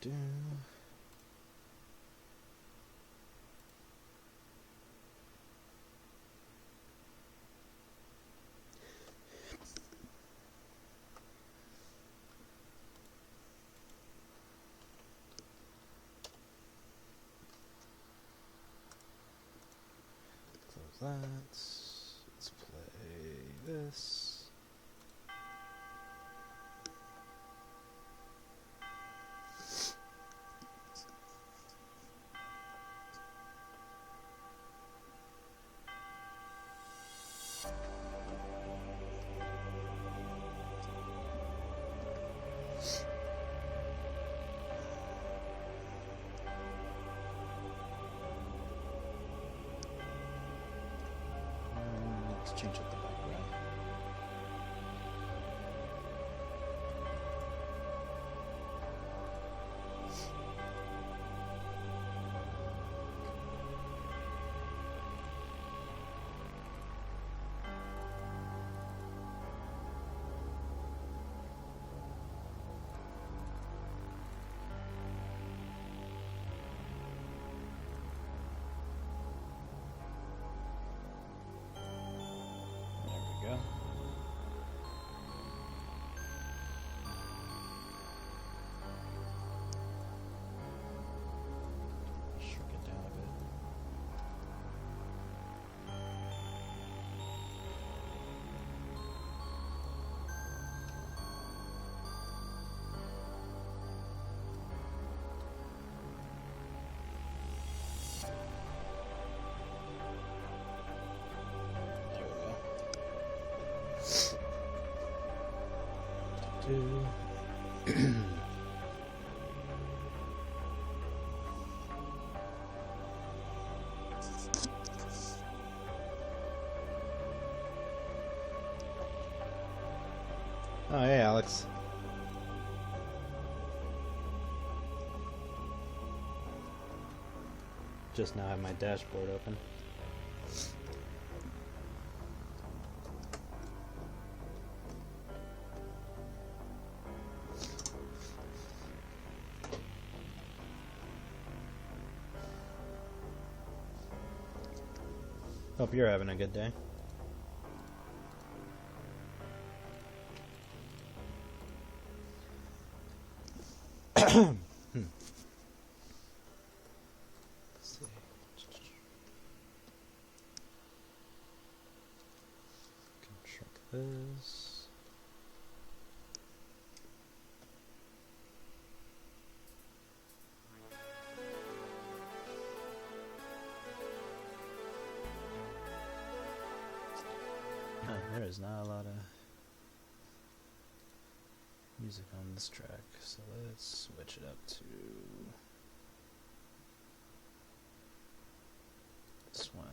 do. Close that. Let's play this. Change up the background. Go. Shrink it down a bit. Oh, hey, Alex. Just now have my dashboard open. Hope you're having a good day. Let's see. Can shrink this. There is not a lot of music on this track, so let's switch it up to this one.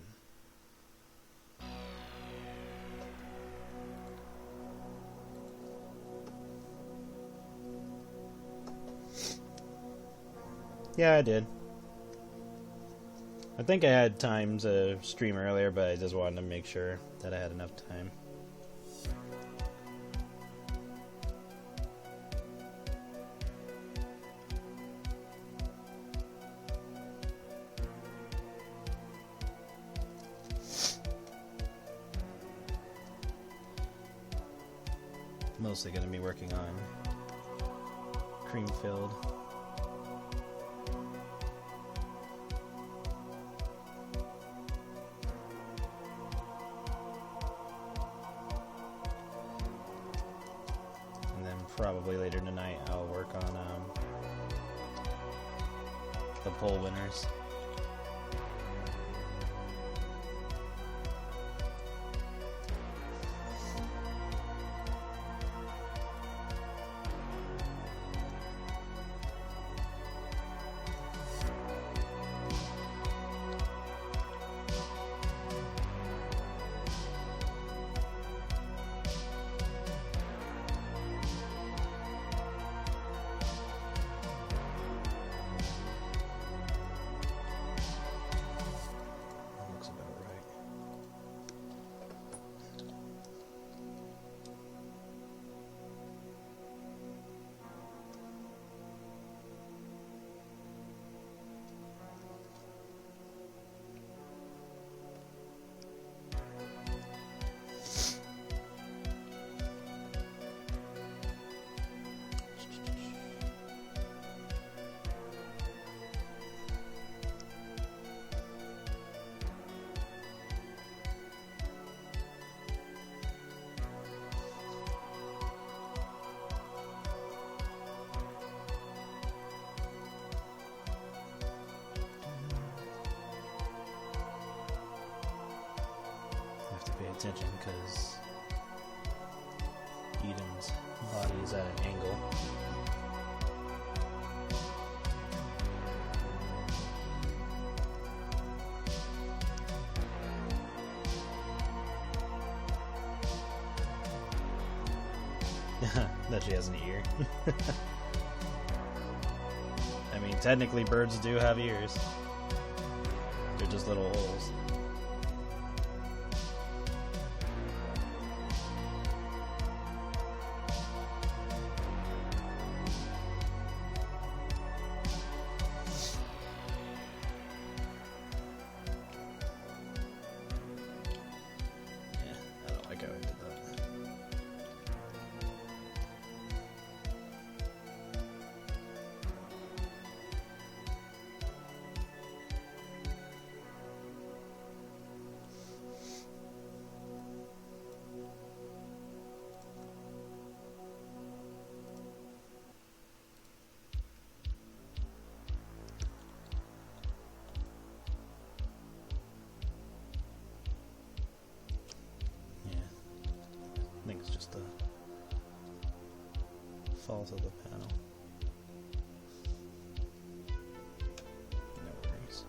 Yeah, I did. I think I had time to stream earlier, but I just wanted to make sure that I had enough time. Mostly going to be working on Creamfield. Probably later tonight I'll work on the poll winners. attention because Eden's body is at an angle. That she has an ear. I mean, technically birds do have ears. They're just little holes. Yeah, I don't like how I did that. I think it's just the fault of the panel. No worries.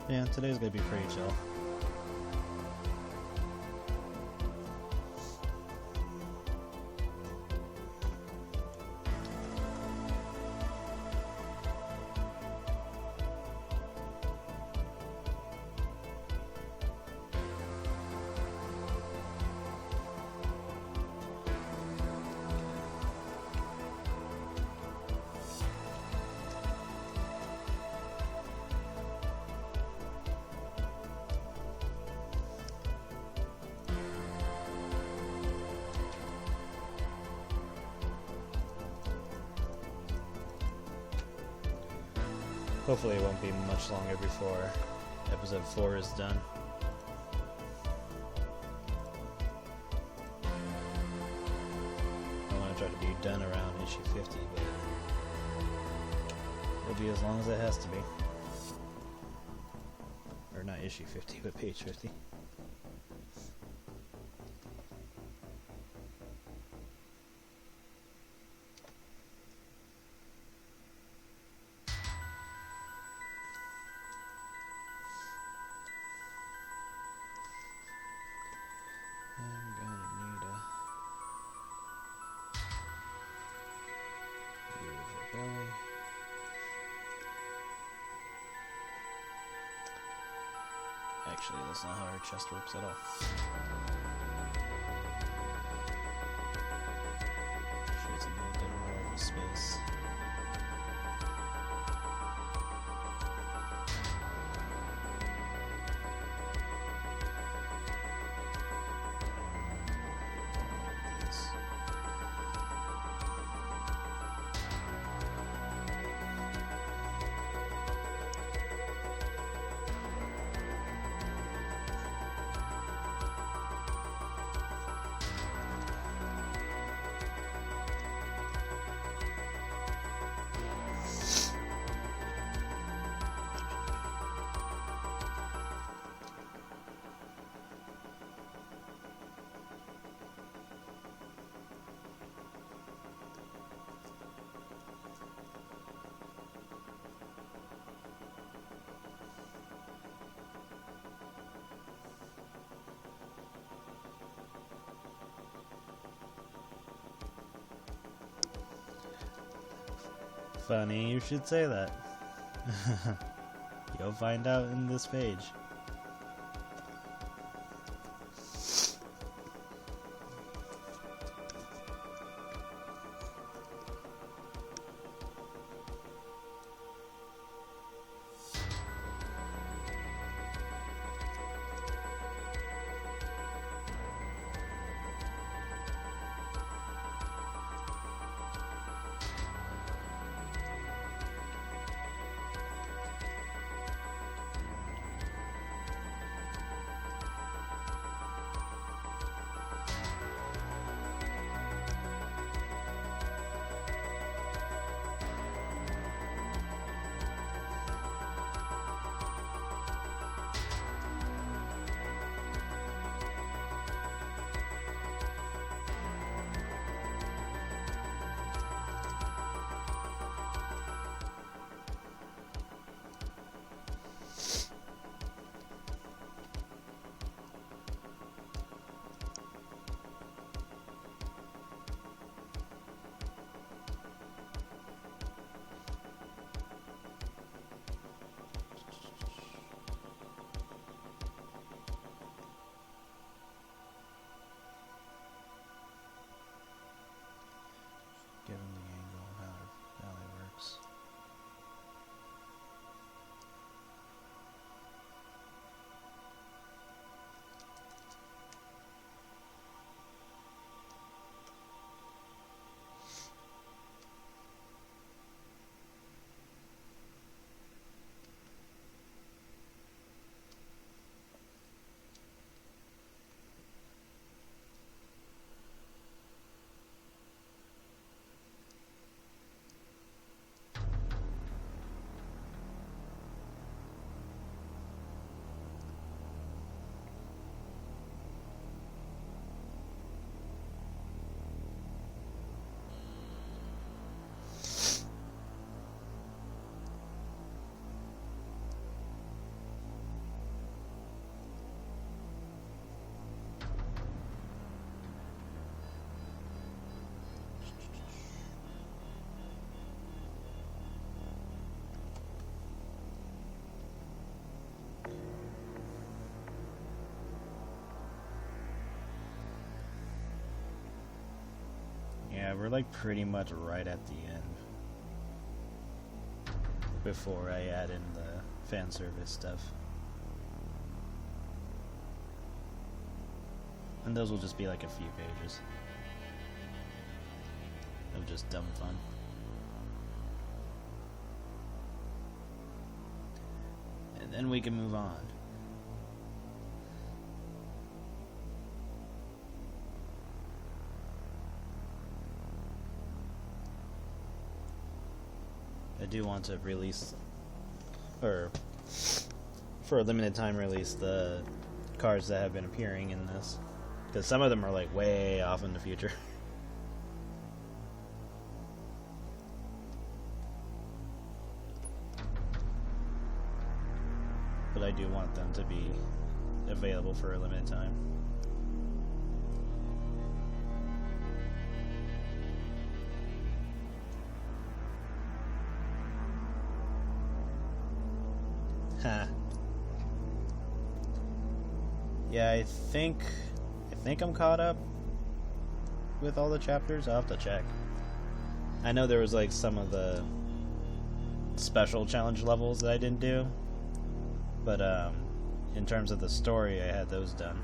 Yeah, today's gonna be pretty chill. Hopefully it won't be much longer before episode 4 is done. I want to try to be done around issue 50, but it'll be as long as it has to be. Or not issue 50, but page 50. Actually, that's not how our chest works at all. Actually, it's a little bit more of a space. Funny you should say that. You'll find out in this page. Given the angle of how the valley works. Yeah, we're like pretty much right at the end. Before I add in the fan service stuff. And those will just be like a few pages of just dumb fun. And then we can move on. I do want to release, or for a limited time release, the cards that have been appearing in this, because some of them are like way off in the future. But I do want them to be available for a limited time. Huh. Yeah, I think I'm caught up with all the chapters. I'll have to check. I know there was like some of the special challenge levels that I didn't do, but in terms of the story, I had those done.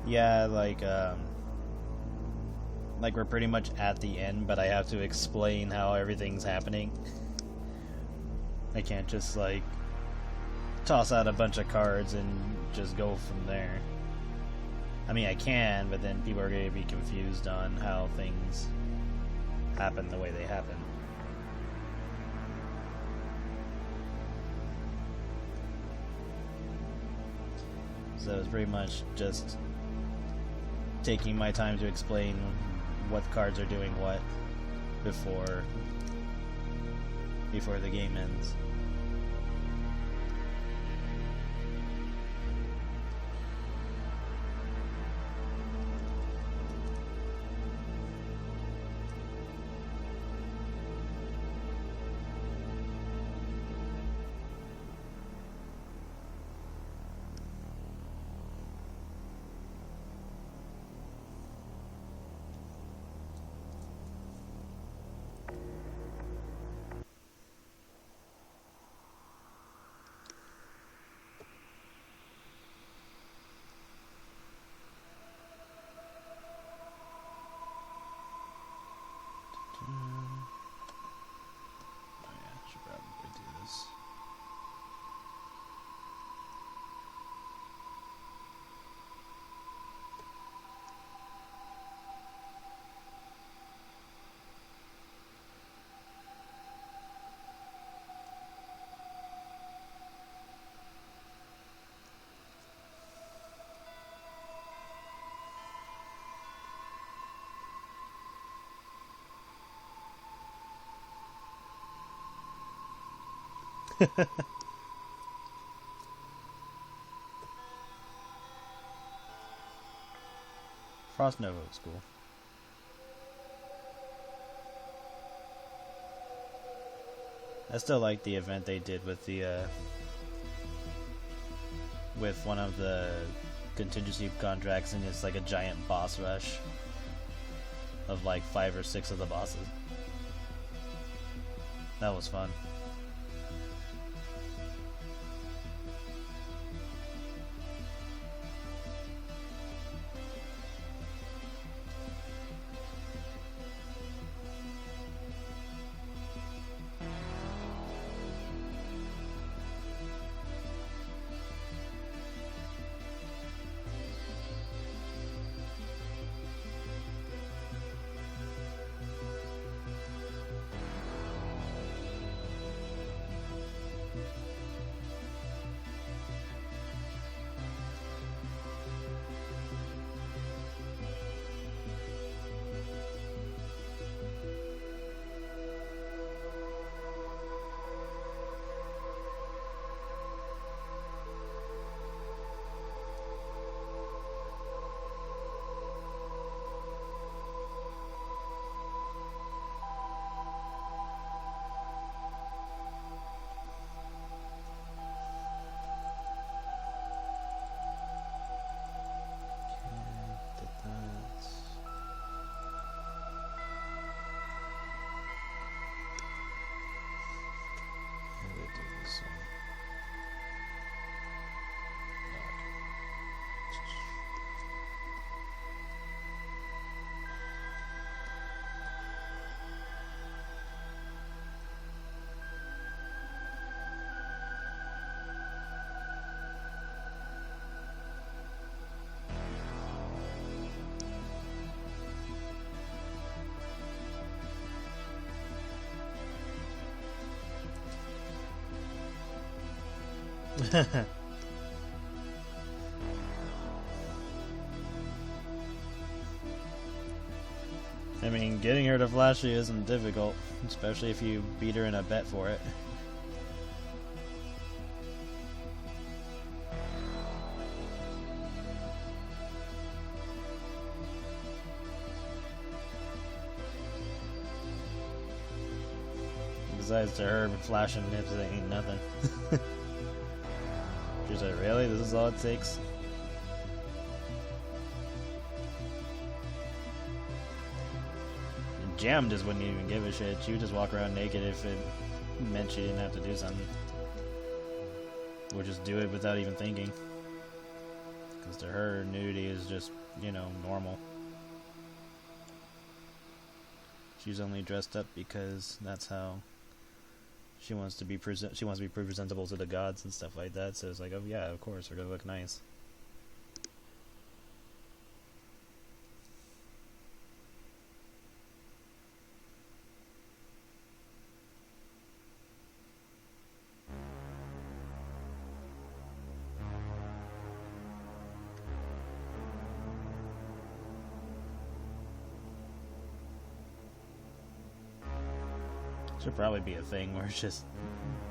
Yeah, like we're pretty much at the end, but I have to explain how everything's happening. I can't just, like, toss out a bunch of cards and just go from there. I mean, I can, but then people are going to be confused on how things happen the way they happen. So it's pretty much just taking my time to explain what cards are doing what before the game ends. Frost Nova was cool. I still like the event they did with the with one of the contingency contracts, and it's like a giant boss rush of like 5 or 6 of the bosses. That was fun. I mean, getting her to Flashy isn't difficult, especially if you beat her in a bet for it. Besides, to her, flashing nips ain't nothing. She's like, really? This is all it takes? Jam just wouldn't even give a shit. She would just walk around naked if it meant she didn't have to do something. Or just do it without even thinking. Because to her, nudity is just, you know, normal. She's only dressed up because that's how she wants to be presentable to the gods and stuff like that. So it's like, oh yeah, of course, we're gonna look nice. Should probably be a thing where it's just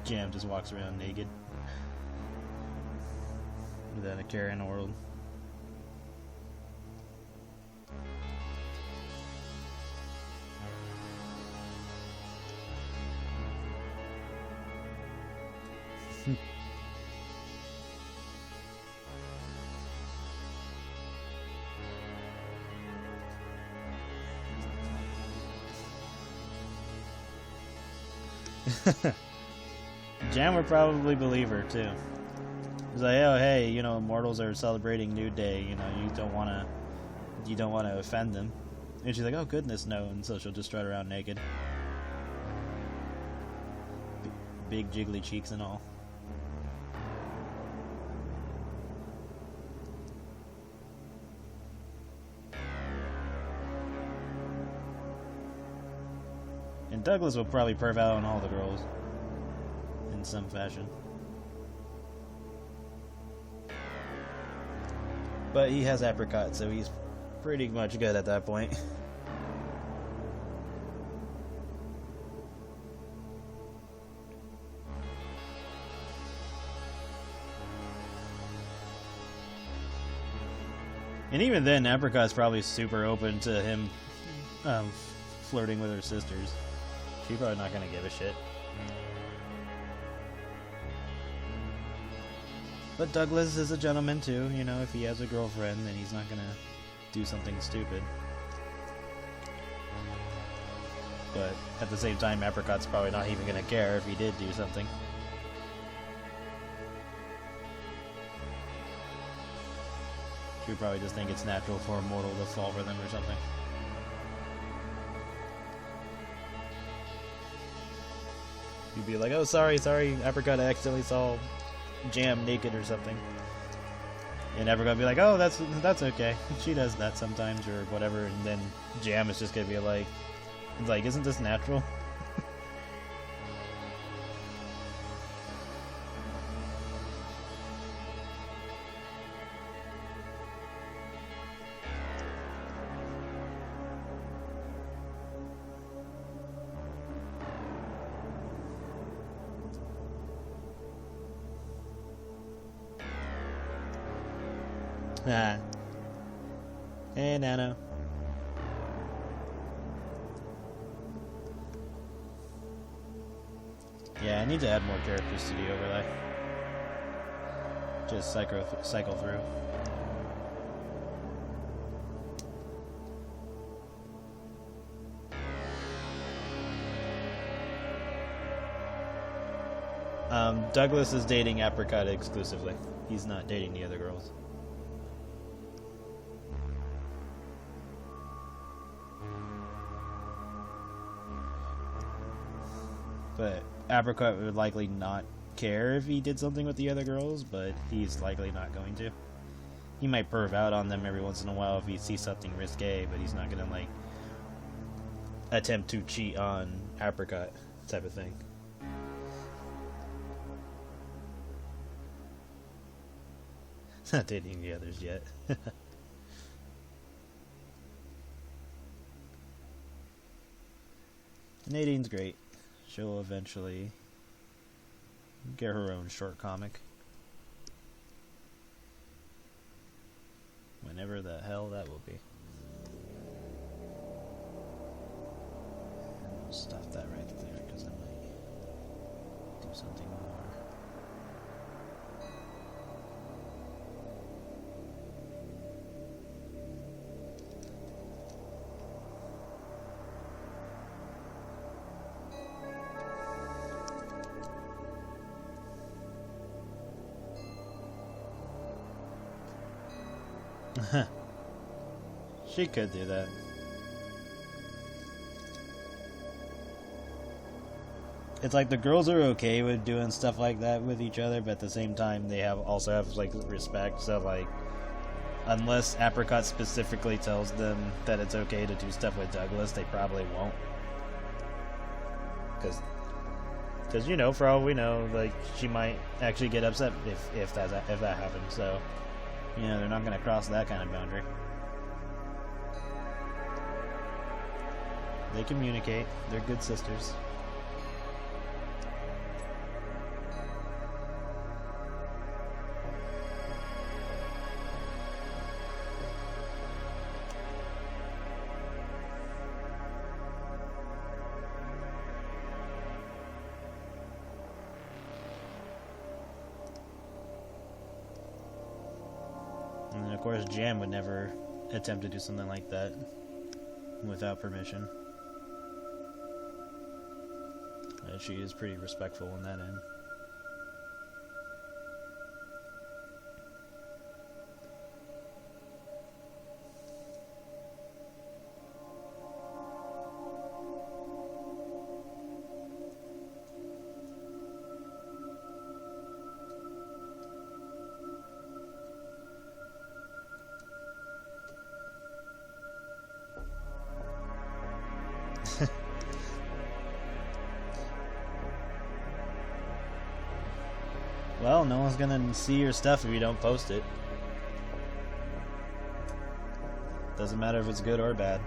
Jam just walks around naked without a care in the world. Jam would probably believe her too. He's like, oh hey, you know, mortals are celebrating New Day, you know, you don't wanna offend them. And she's like, oh goodness no, and so she'll just strut around naked. Big jiggly cheeks and all. And Douglas will probably perv out on all the girls in some fashion. But he has Apricot, so he's pretty much good at that point. And even then, Apricot's probably super open to him flirting with her sisters. She's probably not gonna give a shit. But Douglas is a gentleman too, you know, if he has a girlfriend, then he's not gonna do something stupid. But at the same time, Apricot's probably not even gonna care if he did do something. She would probably just think it's natural for a mortal to fall for them or something. You'd be like, oh sorry, Apricot, I accidentally saw Jam naked or something. And Apricot would be like, oh, that's okay. She does that sometimes or whatever, and then Jam is just gonna be like, isn't this natural? Ah. Hey, Nano. Yeah, I need to add more characters to the overlay. Just cycle through. Douglas is dating Apricot exclusively. He's not dating the other girls. But Apricot would likely not care if he did something with the other girls, but he's likely not going to. He might perv out on them every once in a while if he sees something risque, but he's not gonna, like, attempt to cheat on Apricot type of thing. He's not dating the others yet. Nadine's great. She'll eventually get her own short comic. Whenever the hell that will be. And we'll stop that right there because I might do something more. She could do that. It's like the girls are okay with doing stuff like that with each other, but at the same time they also have like respect, so like unless Apricot specifically tells them that it's okay to do stuff with Douglas, they probably won't. Because you know, for all we know, like she might actually get upset if that happens, so you know, they're not going to cross that kind of boundary. They communicate. They're good sisters. of course, Jam would never attempt to do something like that without permission. She is pretty respectful on that end. Well, no one's gonna see your stuff if you don't post it. Doesn't matter if it's good or bad.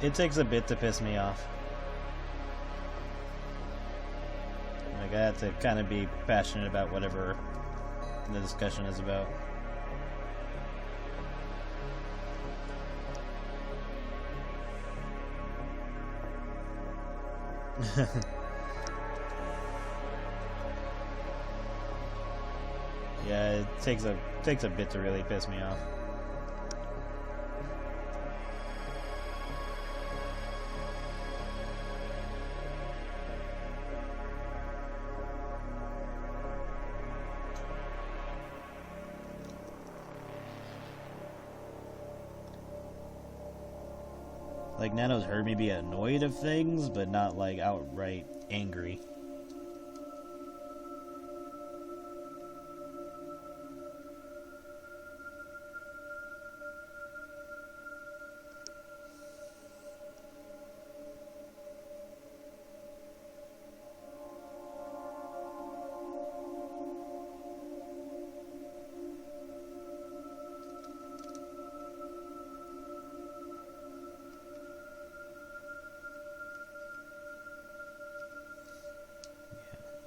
It takes a bit to piss me off. Like, I have to kind of be passionate about whatever the discussion is about. Yeah, it takes a bit to really piss me off. Like, Nano's heard me be annoyed of things, but not, like, outright angry.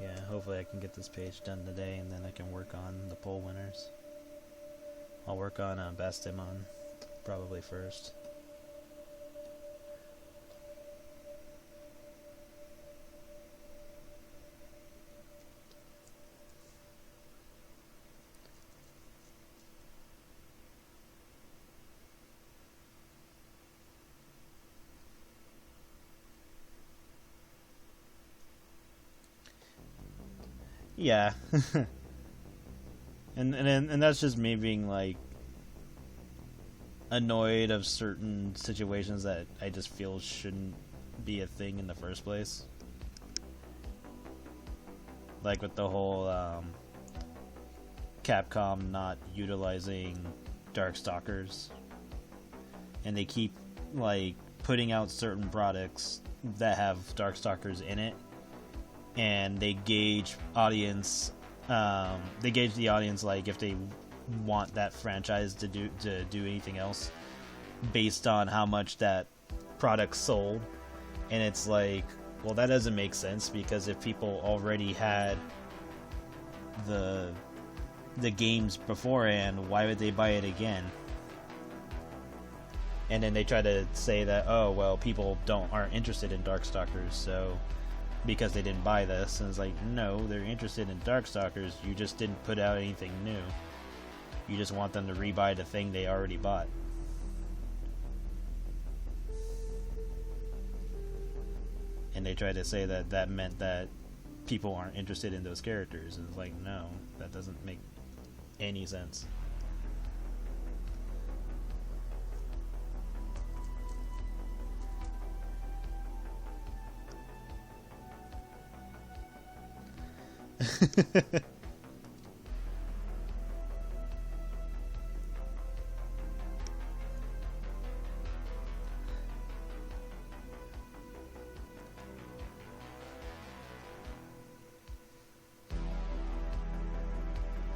Yeah, hopefully I can get this page done today, and then I can work on the poll winners. I'll work on Bastimon probably first. Yeah. and that's just me being like annoyed of certain situations that I just feel shouldn't be a thing in the first place. Like with the whole Capcom not utilizing Darkstalkers, and they keep like putting out certain products that have Darkstalkers in it, and they gauge audience. They gauge the audience like if they want that franchise to do anything else based on how much that product sold, and it's like, well, that doesn't make sense, because if people already had the games beforehand, why would they buy it again? And then they try to say that, oh well, people aren't interested in Darkstalkers, so because they didn't buy this. And it's like, no, they're interested in Darkstalkers, you just didn't put out anything new. You just want them to rebuy the thing they already bought. And they try to say that that meant that people aren't interested in those characters, and it's like, no, that doesn't make any sense.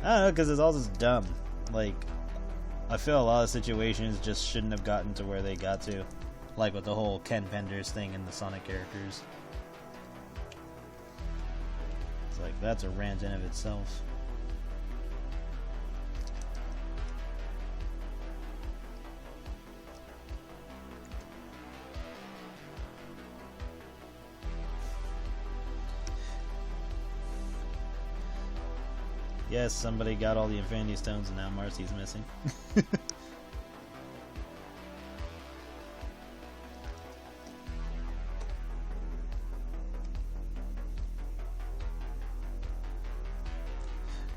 I don't know, because it's all just dumb. Like, I feel a lot of situations just shouldn't have gotten to where they got to. Like with the whole Ken Penders thing in the Sonic characters. It's like, that's a rant in of itself. Yes, somebody got all the Infinity Stones and now Marcy's missing.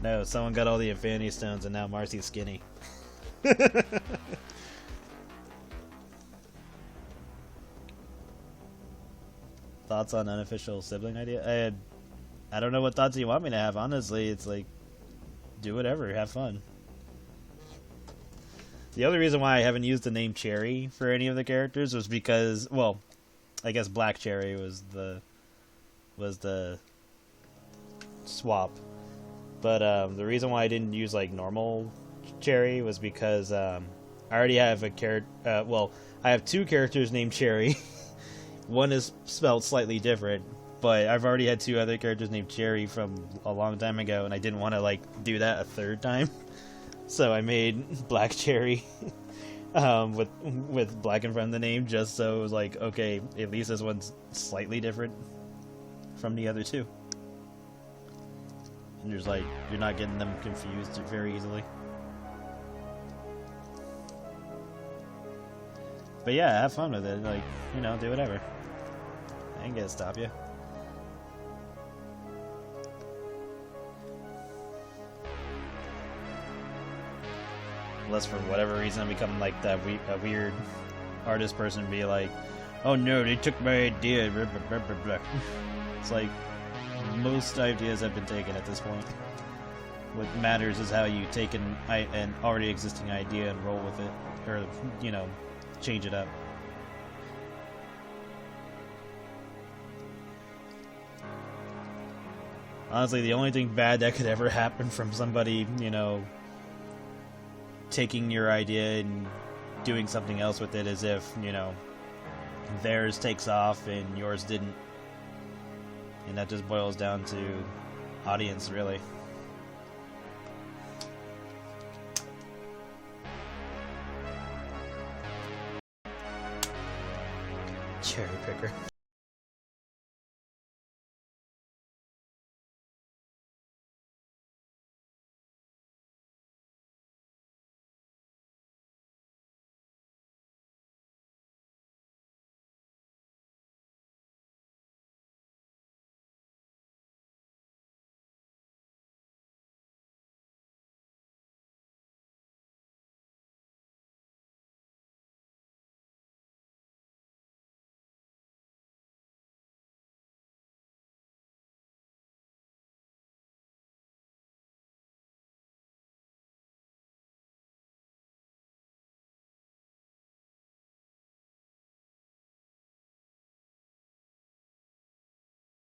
No, someone got all the Infinity Stones and now Marcy's skinny. Thoughts on unofficial sibling idea? I don't know what thoughts you want me to have, honestly. It's like, do whatever, have fun. The only reason why I haven't used the name Cherry for any of the characters was because, well, I guess Black Cherry was the swap. But the reason why I didn't use like normal Cherry was because I already have a character. Well, I have two characters named Cherry. One is spelled slightly different, but I've already had two other characters named Cherry from a long time ago, and I didn't want to like do that a third time. So I made Black Cherry with black in front of the name, just so it was like, okay, at least this one's slightly different from the other two. And there's like, you're not getting them confused very easily. But yeah, have fun with it. Like, you know, do whatever. I ain't gonna stop you. Unless for whatever reason I become like that a weird artist person, be like, oh no, they took my idea. Blah, blah, blah, blah. It's like, most ideas have been taken at this point. What matters is how you take an already existing idea and roll with it, or, you know, change it up. Honestly, the only thing bad that could ever happen from somebody, you know, taking your idea and doing something else with it is if, you know, theirs takes off and yours didn't. And that just boils down to audience, really. Cherry picker.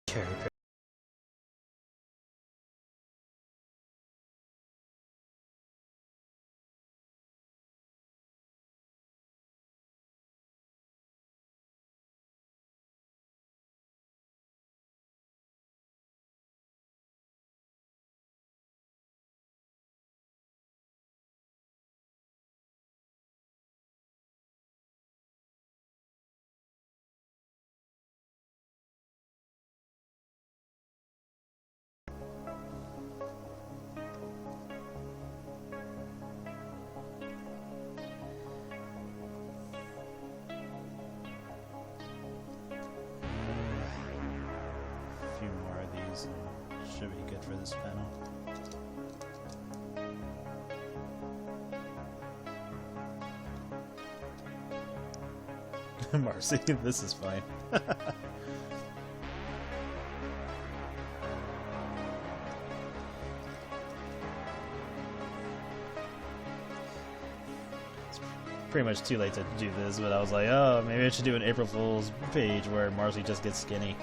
Cherry picker. Should be good for this panel. Marcy, this is fine. It's pretty much too late to do this, but I was like, oh, maybe I should do an April Fool's page where Marcy just gets skinny.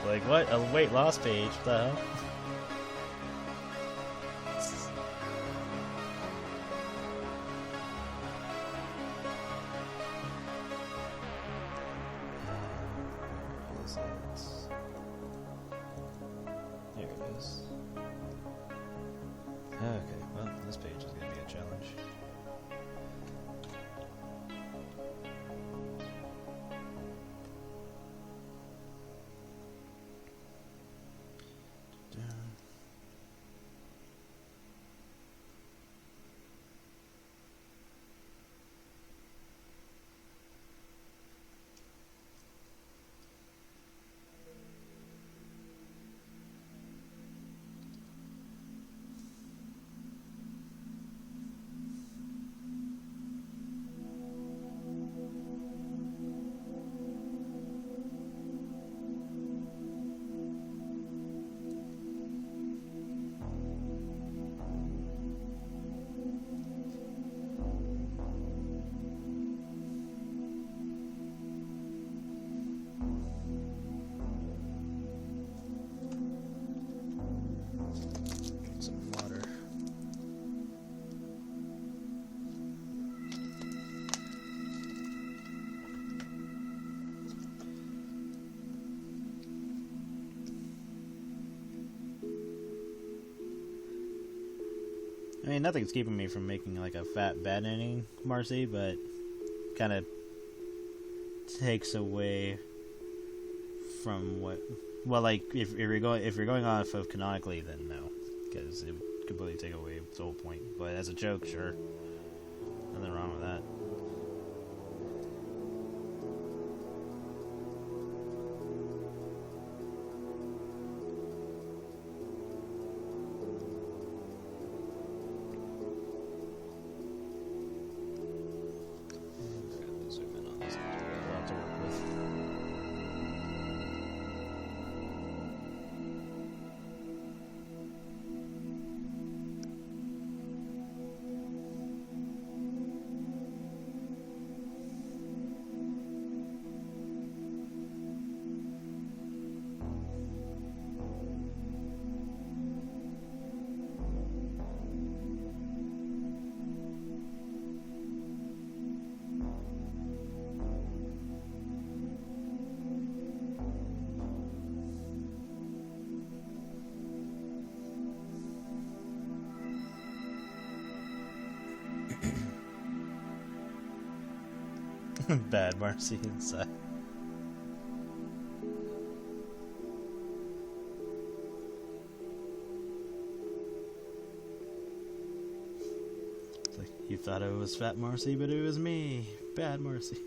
Like, what? A weight loss page? What the hell? goes. Okay, well, this page is going to be a challenge. I mean, nothing's keeping me from making like a fat bad ending, Marcy, but kind of takes away from what. Well, like if you're going off of canonically, then no, because it would completely take away the whole point. But as a joke, sure, nothing wrong with that. Bad Marcy inside. It's like, you thought it was Fat Marcy, but it was me, Bad Marcy.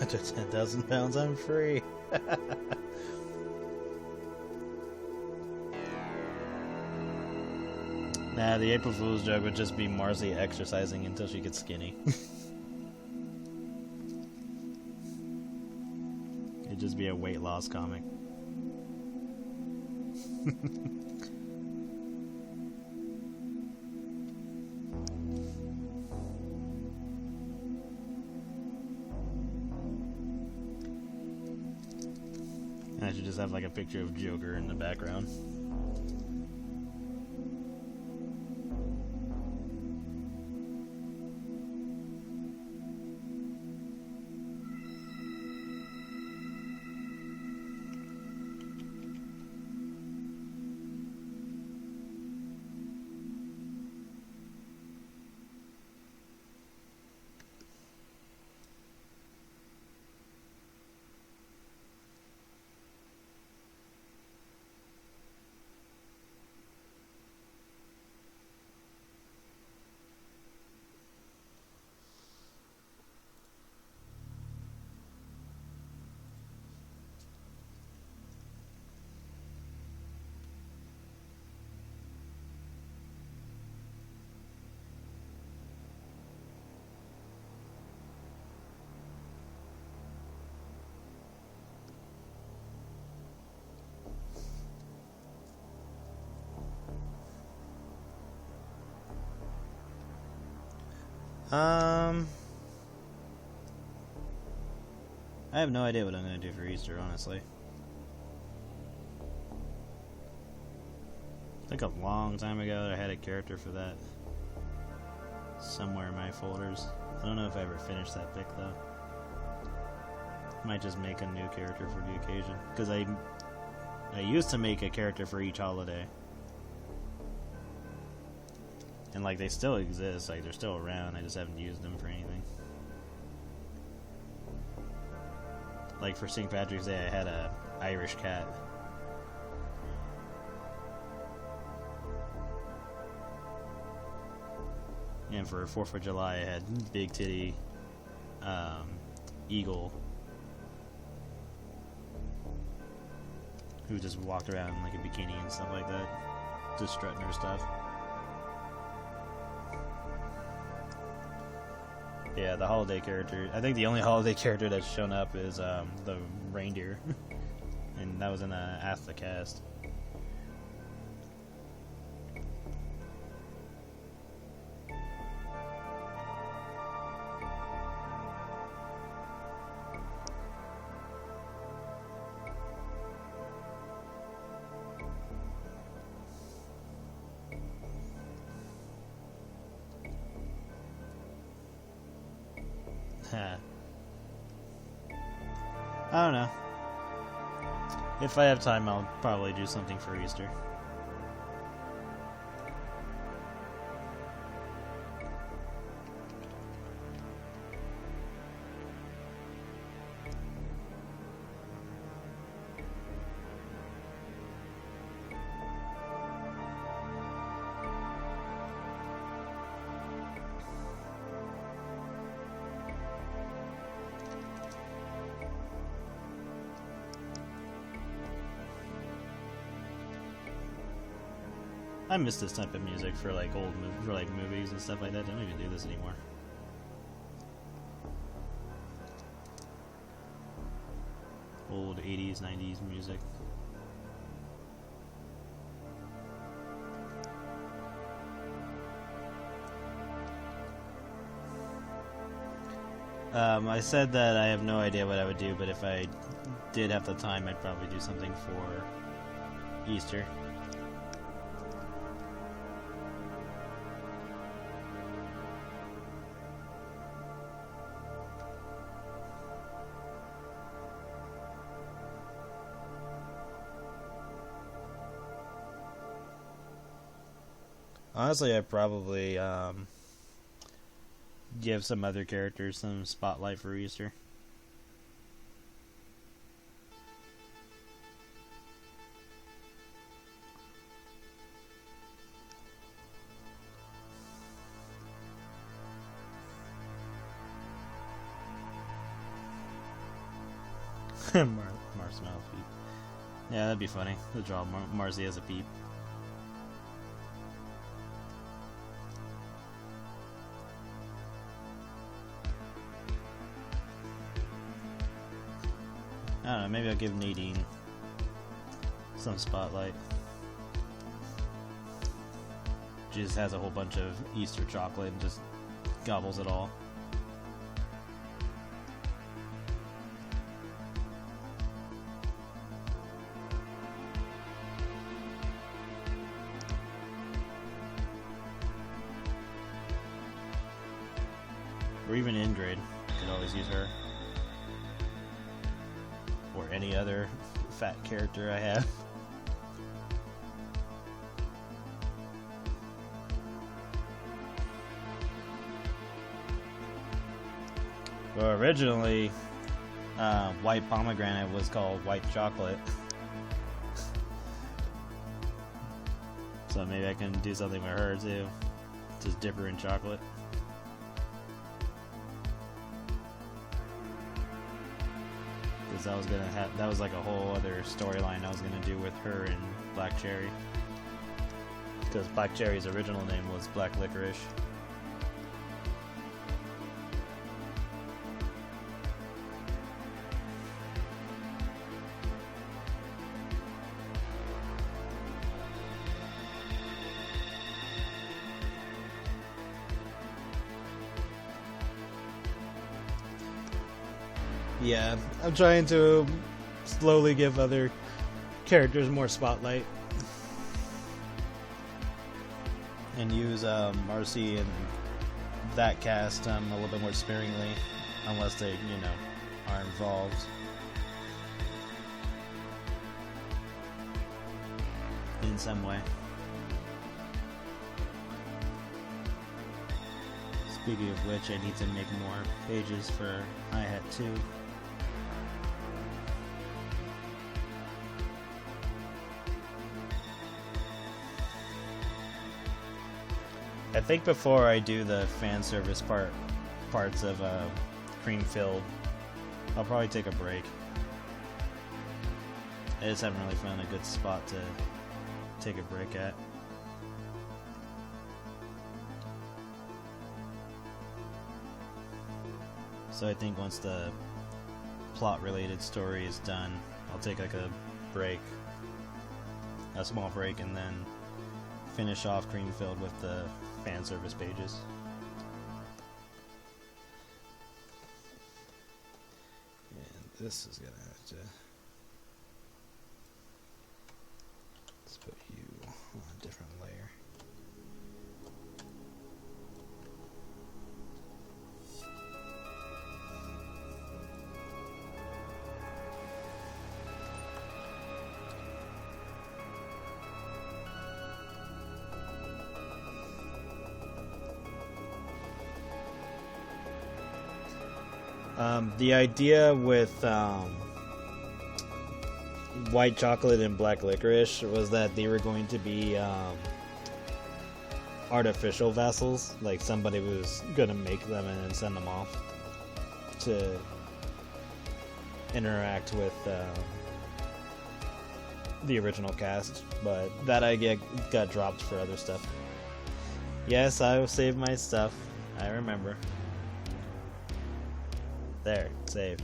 After 10,000 pounds, I'm free. Nah, the April Fool's joke would just be Marcy exercising until she gets skinny. It'd just be a weight loss comic. I should just have like a picture of Joker in the background. I have no idea what I'm going to do for Easter, honestly. I think a long time ago I had a character for that somewhere in my folders. I don't know if I ever finished that pick, though. Might just make a new character for the occasion. Because I used to make a character for each holiday. And, like, they still exist. Like, they're still around. I just haven't used them for anything. Like, for St. Patrick's Day, I had a Irish cat. And for 4th of July, I had Big Titty Eagle, who just walked around in like a bikini and stuff like that, just strutting her stuff. Yeah, the holiday character. I think the only holiday character that's shown up is the reindeer, and that was in Ask the Cast. I don't know. If I have time, I'll probably do something for Easter. I miss this type of music for like movies and stuff like that. They don't even do this anymore. Old 80s, 90s music. I said that I have no idea what I would do, but if I did have the time, I'd probably do something for Easter. Honestly, I'd probably give some other characters some spotlight for Easter. Mar's mouth peep. Yeah, that'd be funny. To draw Marcy as a peep. I don't know, maybe I'll give Nadine some spotlight. She just has a whole bunch of Easter chocolate and just gobbles it all. Or even Ingrid, could always use her. Or any other fat character I have. Well, originally, White Pomegranate was called White Chocolate. So maybe I can do something with her too. Just dip her in chocolate. Because that was like a whole other storyline I was gonna do with her and Black Cherry. Because Black Cherry's original name was Black Licorice. Yeah, I'm trying to slowly give other characters more spotlight. And use Marcy and that cast a little bit more sparingly, unless they, are involved. In some way. Speaking of which, I need to make more pages for Hi-Hat 2. I think before I do the fan service parts of Creamfield, I'll probably take a break. I just haven't really found a good spot to take a break at. So I think once the plot-related story is done, I'll take like a break, a small break, and then finish off Creamfield with the fan service pages. And this is gonna have to... Let's put you on a different layer. The idea with white chocolate and black licorice was that they were going to be artificial vessels. Like somebody was going to make them and then send them off to interact with the original cast. But that idea got dropped for other stuff. Yes, I will save my stuff. I remember. There, save.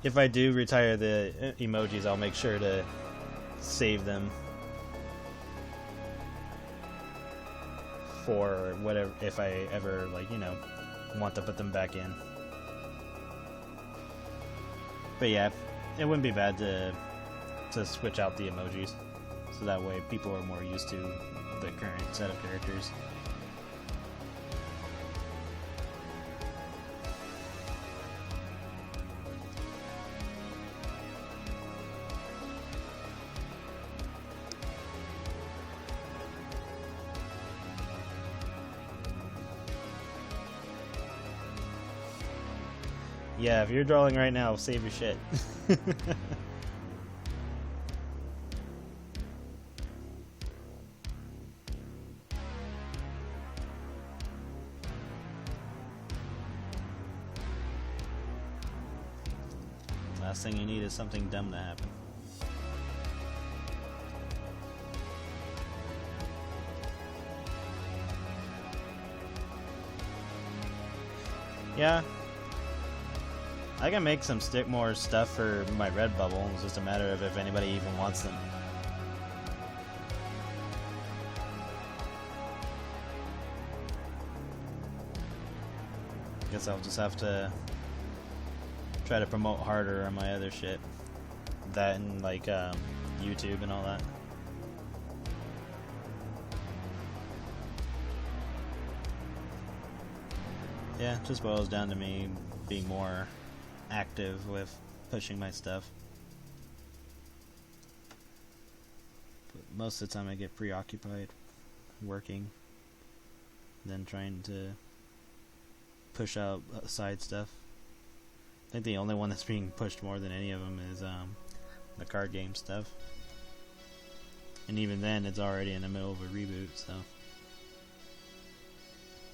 If I do retire the emojis, I'll make sure to save them for whatever, if I ever, want to put them back in. But yeah, it wouldn't be bad to switch out the emojis, so that way people are more used to the current set of characters. Yeah, if you're drawing right now, save your shit. Last thing you need is something dumb to happen. Yeah. I can make some more stuff for my Redbubble. It's just a matter of if anybody even wants them. Guess I'll just have to try to promote harder on my other shit. That and YouTube and all that. Yeah, it just boils down to me being more active with pushing my stuff. But most of the time I get preoccupied working, then trying to push out side stuff. I think the only one that's being pushed more than any of them is the card game stuff, and even then it's already in the middle of a reboot, so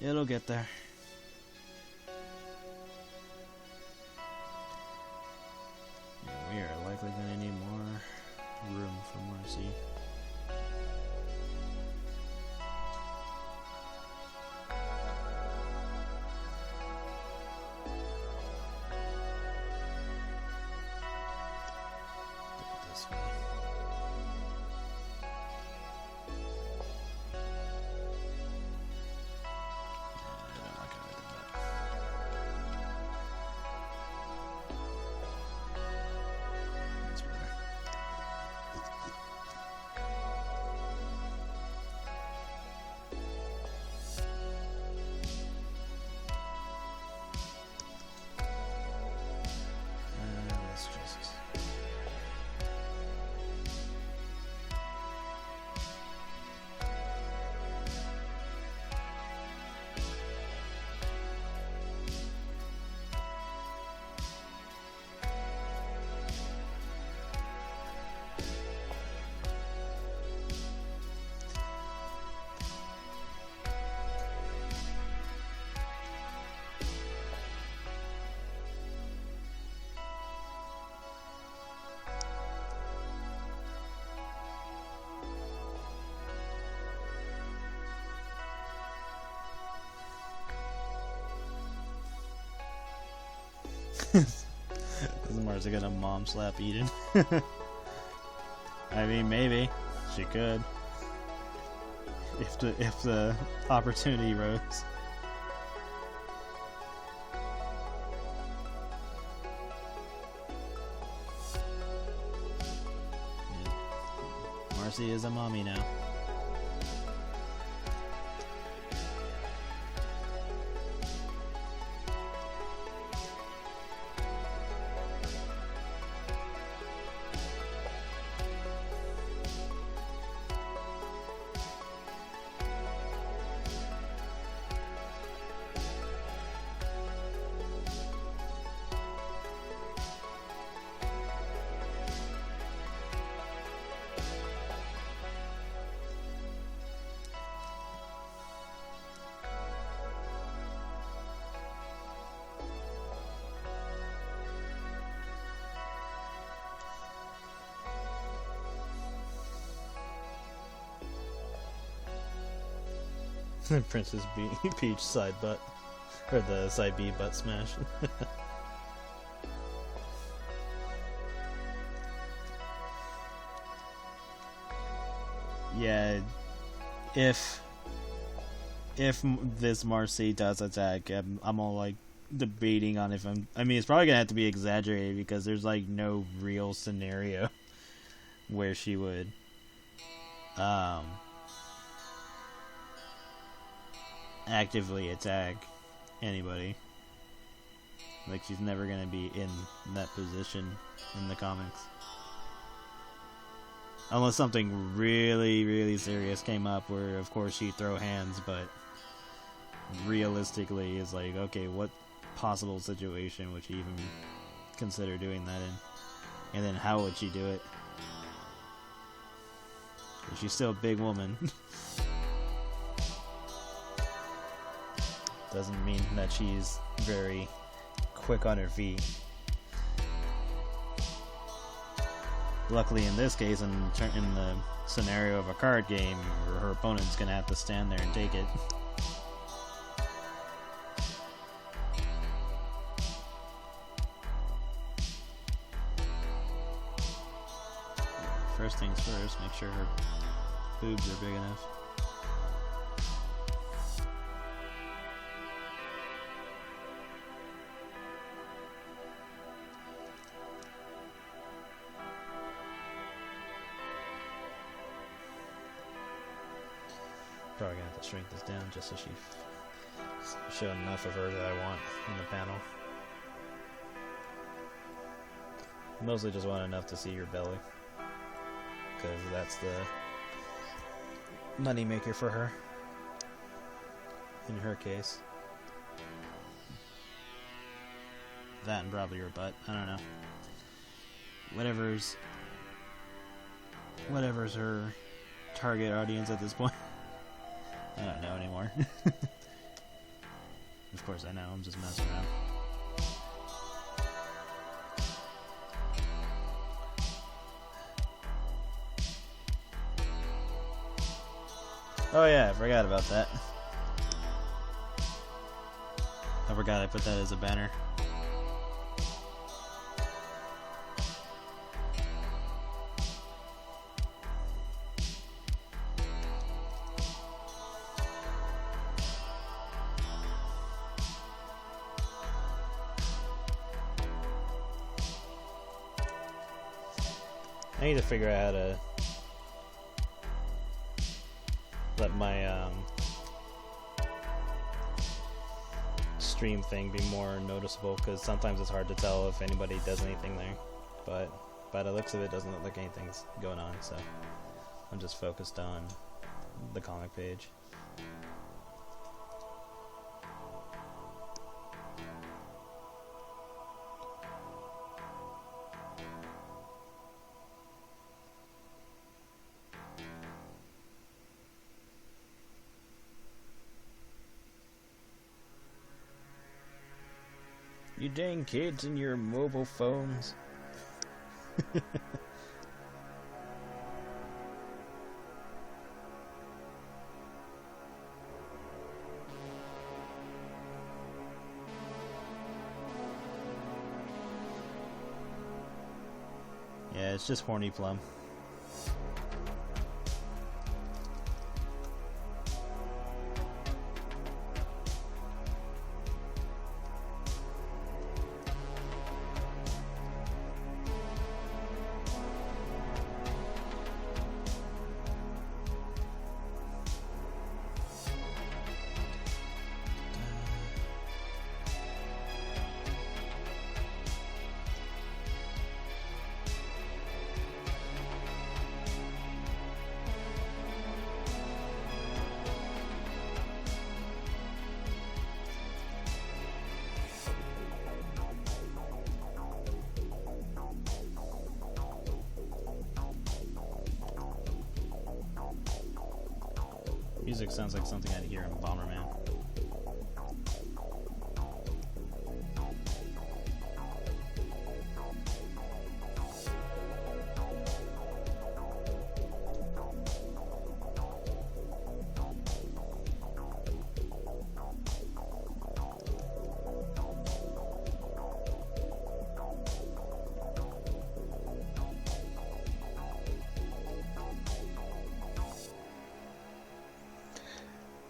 it'll get there. We are likely going to need more room for Marcy. Is Marcy gonna mom slap Eden? I mean, maybe she could, if the opportunity rose. Yeah. Marcy is a mommy now. Princess Peach side butt, or the side B butt smash. Yeah, if this Marcy does attack, I'm all like debating on if I mean, it's probably gonna have to be exaggerated because there's like no real scenario where she would actively attack anybody. Like, she's never gonna be in that position in the comics. Unless something really, really serious came up where, of course, she'd throw hands, but realistically is like, okay, what possible situation would she even consider doing that in? And then how would she do it? She's still a big woman. Doesn't mean that she's very quick on her feet. Luckily, in this case, in the scenario of a card game, her opponent's gonna have to stand there and take it. First things first, make sure her boobs are big enough. Probably gonna have to shrink this down just so she show enough of her that I want in the panel. Mostly just want enough to see your belly, because that's the money maker for her in her case. That and probably your butt. I don't know. Whatever's her target audience at this point. I don't know anymore. Of course I know, I'm just messing around. Oh yeah, I forgot about that. I forgot I put that as a banner. I need to figure out how to let my stream thing be more noticeable, because sometimes it's hard to tell if anybody does anything there, but by the looks of it, it doesn't look like anything's going on, so I'm just focused on the comic page. You dang kids and your mobile phones. it's just Horny Plum. Music sounds like something I'd hear in Bomberman.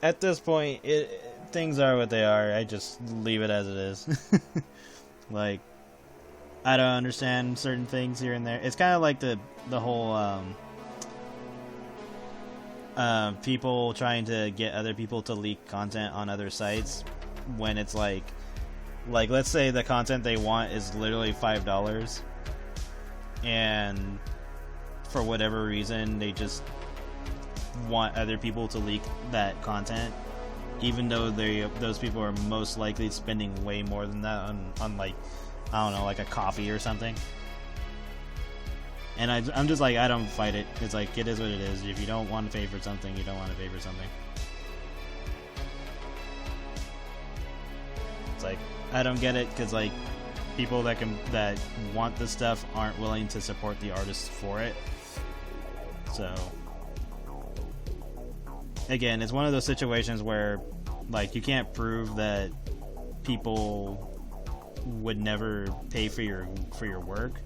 At this point, things are what they are. I just leave it as it is. Like, I don't understand certain things here and there. It's kind of like the whole people trying to get other people to leak content on other sites when it's like let's say the content they want is literally $5, and for whatever reason they just want other people to leak that content, even though those people are most likely spending way more than that on like, I don't know, like a coffee or something. And I'm just like, I don't fight it. It's like, it is what it is. If you don't want to pay for something, you don't want to pay for something. It's like, I don't get it, because like people that want the stuff aren't willing to support the artists for it. So again, it's one of those situations where, like, you can't prove that people would never pay for your work,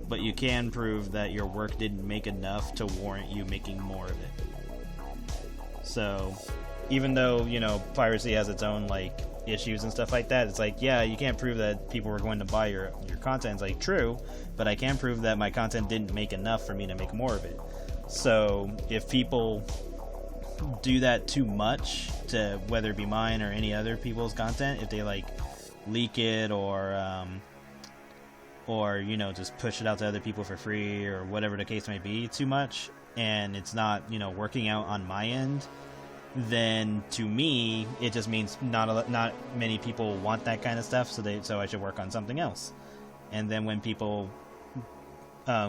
but you can prove that your work didn't make enough to warrant you making more of it. So, even though, you know, piracy has its own, like, issues and stuff like that, it's like, yeah, you can't prove that people were going to buy your content. It's like, true, but I can prove that my content didn't make enough for me to make more of it. So, if people do that too much to, whether it be mine or any other people's content, if they like leak it or you know, just push it out to other people for free or whatever the case may be too much, and it's not, you know, working out on my end, then to me it just means not many people want that kind of stuff, so I should work on something else. And then when people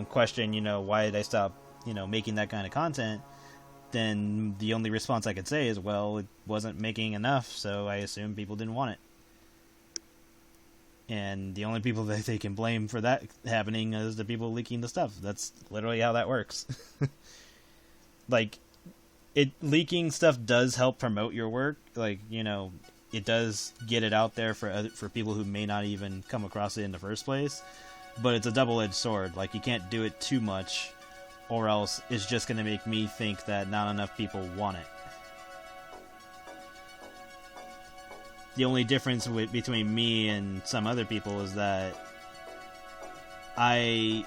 question, you know, why did I stop, you know, making that kind of content, then the only response I could say is, well, it wasn't making enough, so I assume people didn't want it. And the only people that they can blame for that happening is the people leaking the stuff. That's literally how that works. Like, leaking stuff does help promote your work. Like, you know, it does get it out there for people who may not even come across it in the first place. But it's a double-edged sword. Like, you can't do it too much, or else it's just going to make me think that not enough people want it. The only difference between me and some other people is that I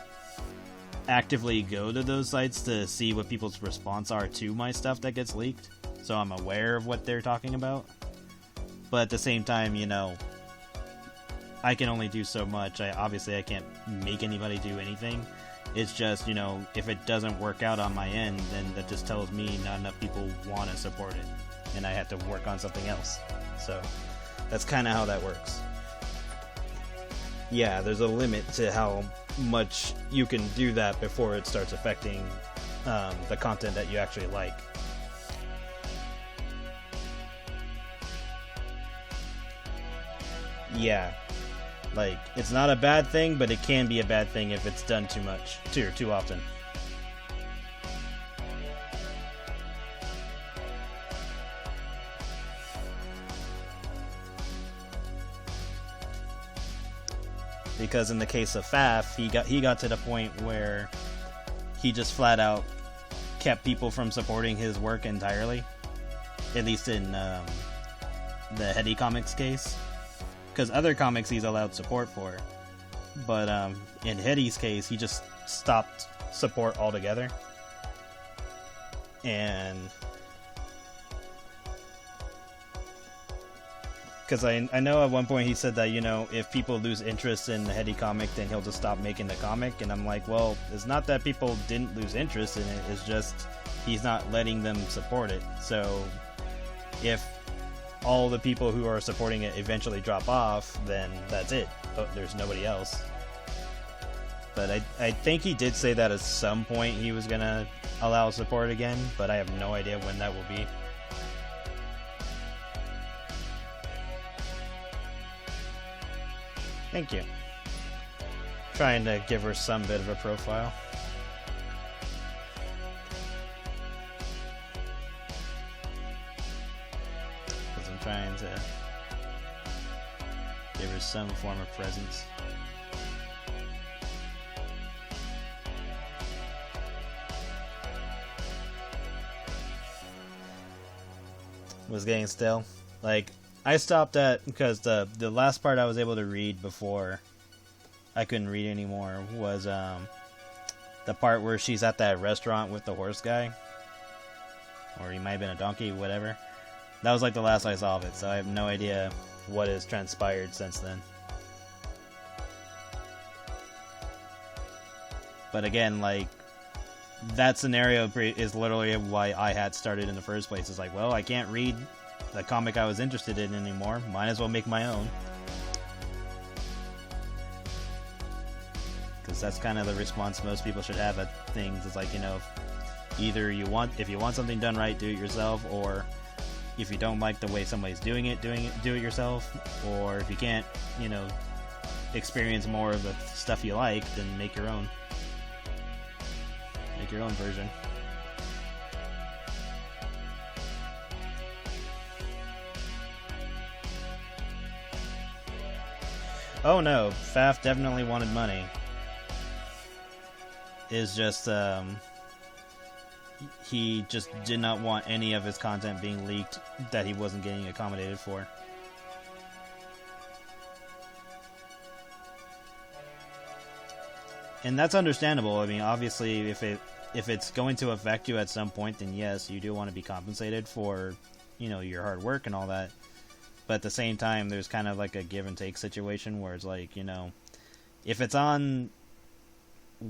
actively go to those sites to see what people's response are to my stuff that gets leaked, so I'm aware of what they're talking about. But at the same time, you know, I can only do so much. Obviously I can't make anybody do anything. It's just, you know, if it doesn't work out on my end, then that just tells me not enough people want to support it, and I have to work on something else. So that's kind of how that works. Yeah, there's a limit to how much you can do that before it starts affecting the content that you actually like. Yeah, like, it's not a bad thing, but it can be a bad thing if it's done too much, too often. Because in the case of Faf, he got to the point where he just flat out kept people from supporting his work entirely. At least in the Heady Comics case. Because other comics he's allowed support for. But in Heady's case, he just stopped support altogether. And because I know at one point he said that, you know, if people lose interest in the Heady comic, then he'll just stop making the comic. And I'm like, well, it's not that people didn't lose interest in it, it's just he's not letting them support it. So if all the people who are supporting it eventually drop off, then that's it. There's nobody else. But I think he did say that at some point he was gonna allow support again, but I have no idea when that will be. Thank you. Trying to give her some bit of a profile. Because I'm trying to give her some form of presence. Was getting stale. Like, I stopped at, because the last part I was able to read before I couldn't read anymore was the part where she's at that restaurant with the horse guy, or he might have been a donkey, whatever. That was like the last I saw of it, so I have no idea what has transpired since then. But again, like, that scenario is literally why I had started in the first place. It's like, well, I can't read the comic I was interested in anymore. Might as well make my own. Because that's kind of the response most people should have at things. It's like, you know, either if you want something done right, do it yourself, or if you don't like the way somebody's doing it, do it yourself, or if you can't, you know, experience more of the stuff you like, then make your own. Make your own version. Oh no, Faf definitely wanted money. It's just, he just did not want any of his content being leaked that he wasn't getting accommodated for. And that's understandable. I mean, obviously, if it's going to affect you at some point, then yes, you do want to be compensated for, you know, your hard work and all that. But at the same time, there's kind of like a give and take situation where it's like, you know, if it's on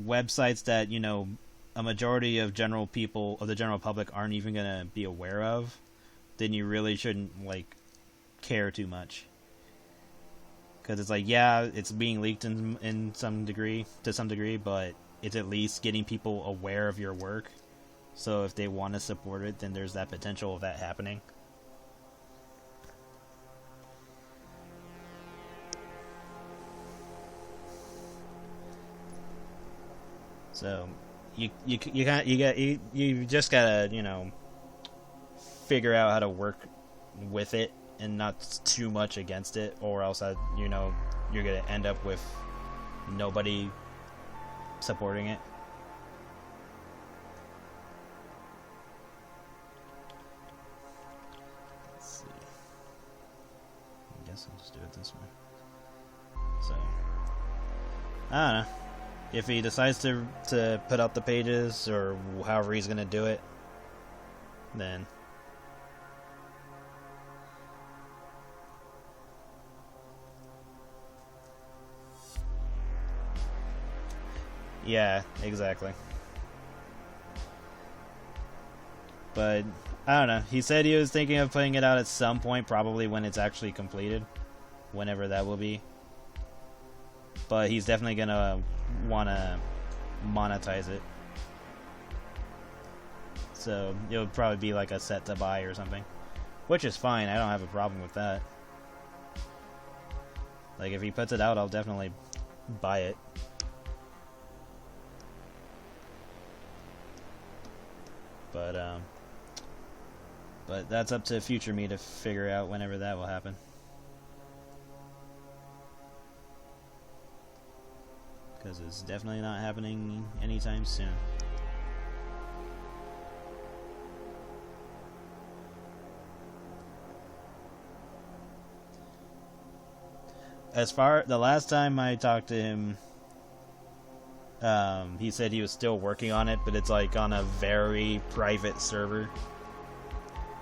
websites that, you know, a majority of the general public aren't even going to be aware of, then you really shouldn't, like, care too much. Because it's like, yeah, it's being leaked to some degree, but it's at least getting people aware of your work. So if they want to support it, then there's that potential of that happening. So you just gotta, you know, figure out how to work with it and not too much against it, or else you know, you're gonna end up with nobody supporting it. Let's see. I guess I'll just do it this way. So I don't know. If he decides to put out the pages, or however he's gonna do it, then yeah, exactly. But I don't know. He said he was thinking of putting it out at some point, probably when it's actually completed, whenever that will be. But he's definitely gonna want to monetize it, so it'll probably be like a set to buy or something, which is fine. I don't have a problem with that. Like, if he puts it out, I'll definitely buy it. But that's up to future me to figure out whenever that will happen. Because it's definitely not happening anytime soon. the last time I talked to him, he said he was still working on it, but it's like on a very private server.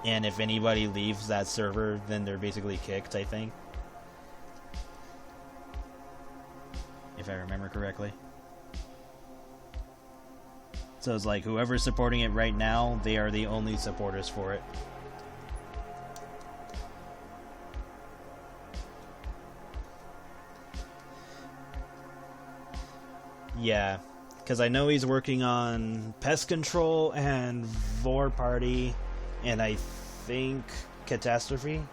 And if anybody leaves that server, then they're basically kicked, I think. If I remember correctly. So it's like whoever's supporting it right now, they are the only supporters for it. Yeah, because I know he's working on Pest Control and Vor Party, and I think Catastrophe,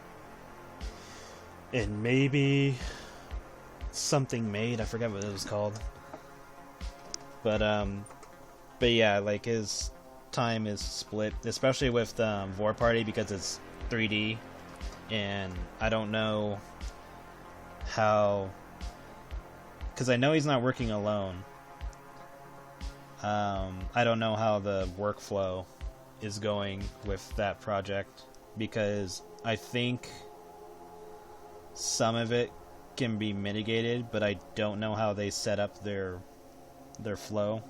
and maybe something made. I forget what it was called. But yeah, like his time is split, especially with Vor Party because it's 3D, and I don't know how. Because I know he's not working alone. I don't know how the workflow is going with that project, because I think some of it can be mitigated, but I don't know how they set up their flow,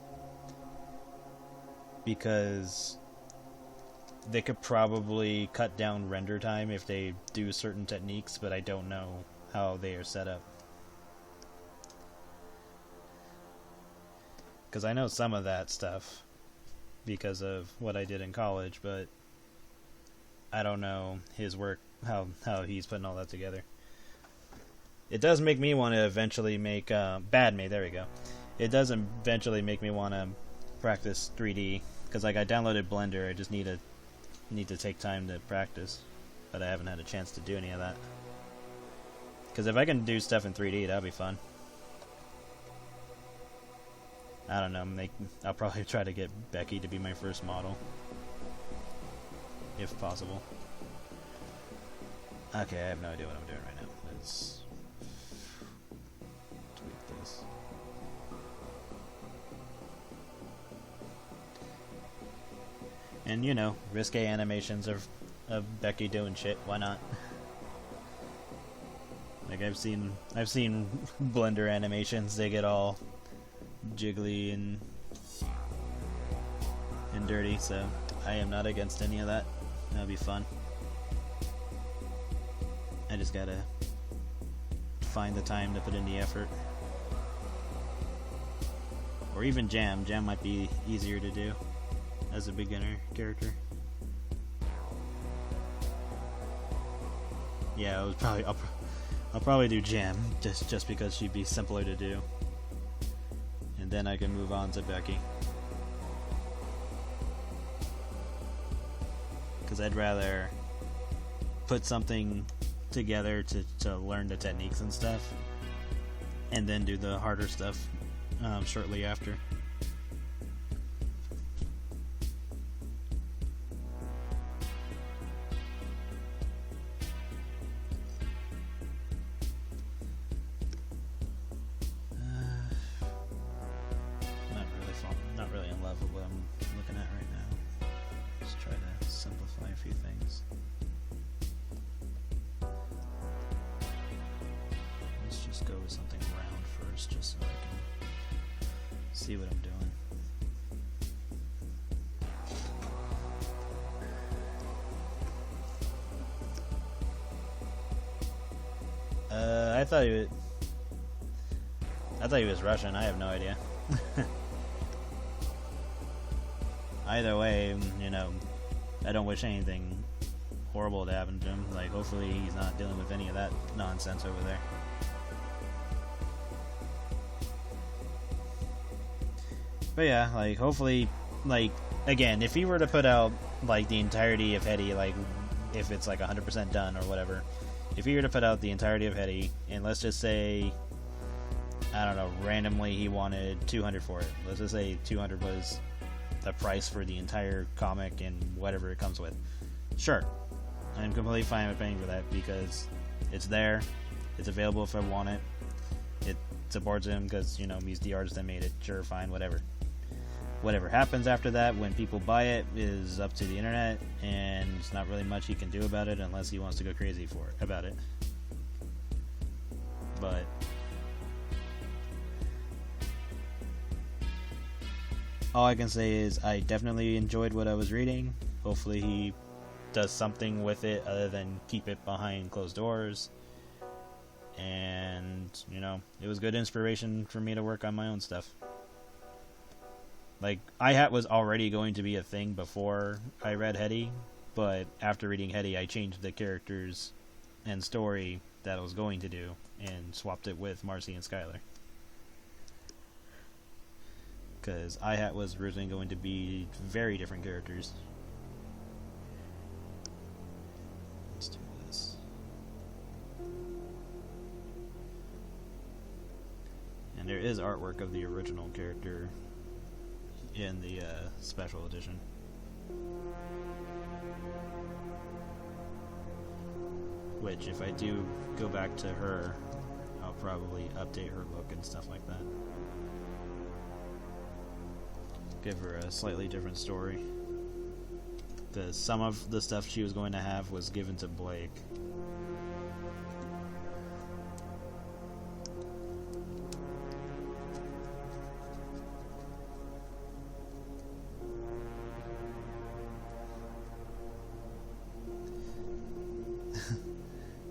because they could probably cut down render time if they do certain techniques, but I don't know how they are set up. Because I know some of that stuff because of what I did in college, but I don't know his work, how he's putting all that together. It does make me want to eventually make Badme, there we go. It does eventually make me want to practice 3D, because like I downloaded Blender, I just need to take time to practice, but I haven't had a chance to do any of that. Because if I can do stuff in 3D, that'll be fun. I don't know, I'll probably try to get Becky to be my first model. If possible. Okay, I have no idea what I'm doing right now. Let's tweak this. And you know, risque animations of Becky doing shit, why not? Like I've seen Blender animations, they get all jiggly and dirty, so I am not against any of that. That'll be fun. I just gotta find the time to put in the effort. Or even Jam. Jam might be easier to do as a beginner character. Yeah, I'll probably do Jam just because she'd be simpler to do. And then I can move on to Becky. Because I'd rather put something together to learn the techniques and stuff, and then do the harder stuff shortly after. Not really in love with what I'm looking at right now. Just try to simplify a few things. Let's just go with something round first, just so I can see what I'm doing. I thought he was Russian. I have no idea. Either way, you know, I don't wish anything horrible to happen to him. Like, hopefully he's not dealing with any of that nonsense over there. But yeah, like, hopefully, like, again, if he were to put out, like, the entirety of Hetty, like, if it's, like, 100% done or whatever, if he were to put out the entirety of Hetty, and let's just say, I don't know, randomly he wanted 200 for it. Let's just say 200 was the price for the entire comic and whatever it comes with. Sure, I'm completely fine with paying for that because it's there, it's available if I want it, it supports him because, you know, he's the artist that made it. Sure, fine, whatever. Whatever happens after that, when people buy it, is up to the internet, and there's not really much he can do about it unless he wants to go crazy about it. but all I can say is I definitely enjoyed what I was reading. Hopefully he does something with it other than keep it behind closed doors. And, you know, it was good inspiration for me to work on my own stuff. Like, iHat was already going to be a thing before I read Hetty, but after reading Hetty, I changed the characters and story that I was going to do and swapped it with Marcy and Skylar. Because iHat was originally going to be very different characters. Let's do this. And there is artwork of the original character in the special edition. Which, if I do go back to her, I'll probably update her look and stuff like that. Give her a slightly different story. Because some of the stuff she was going to have was given to Blake.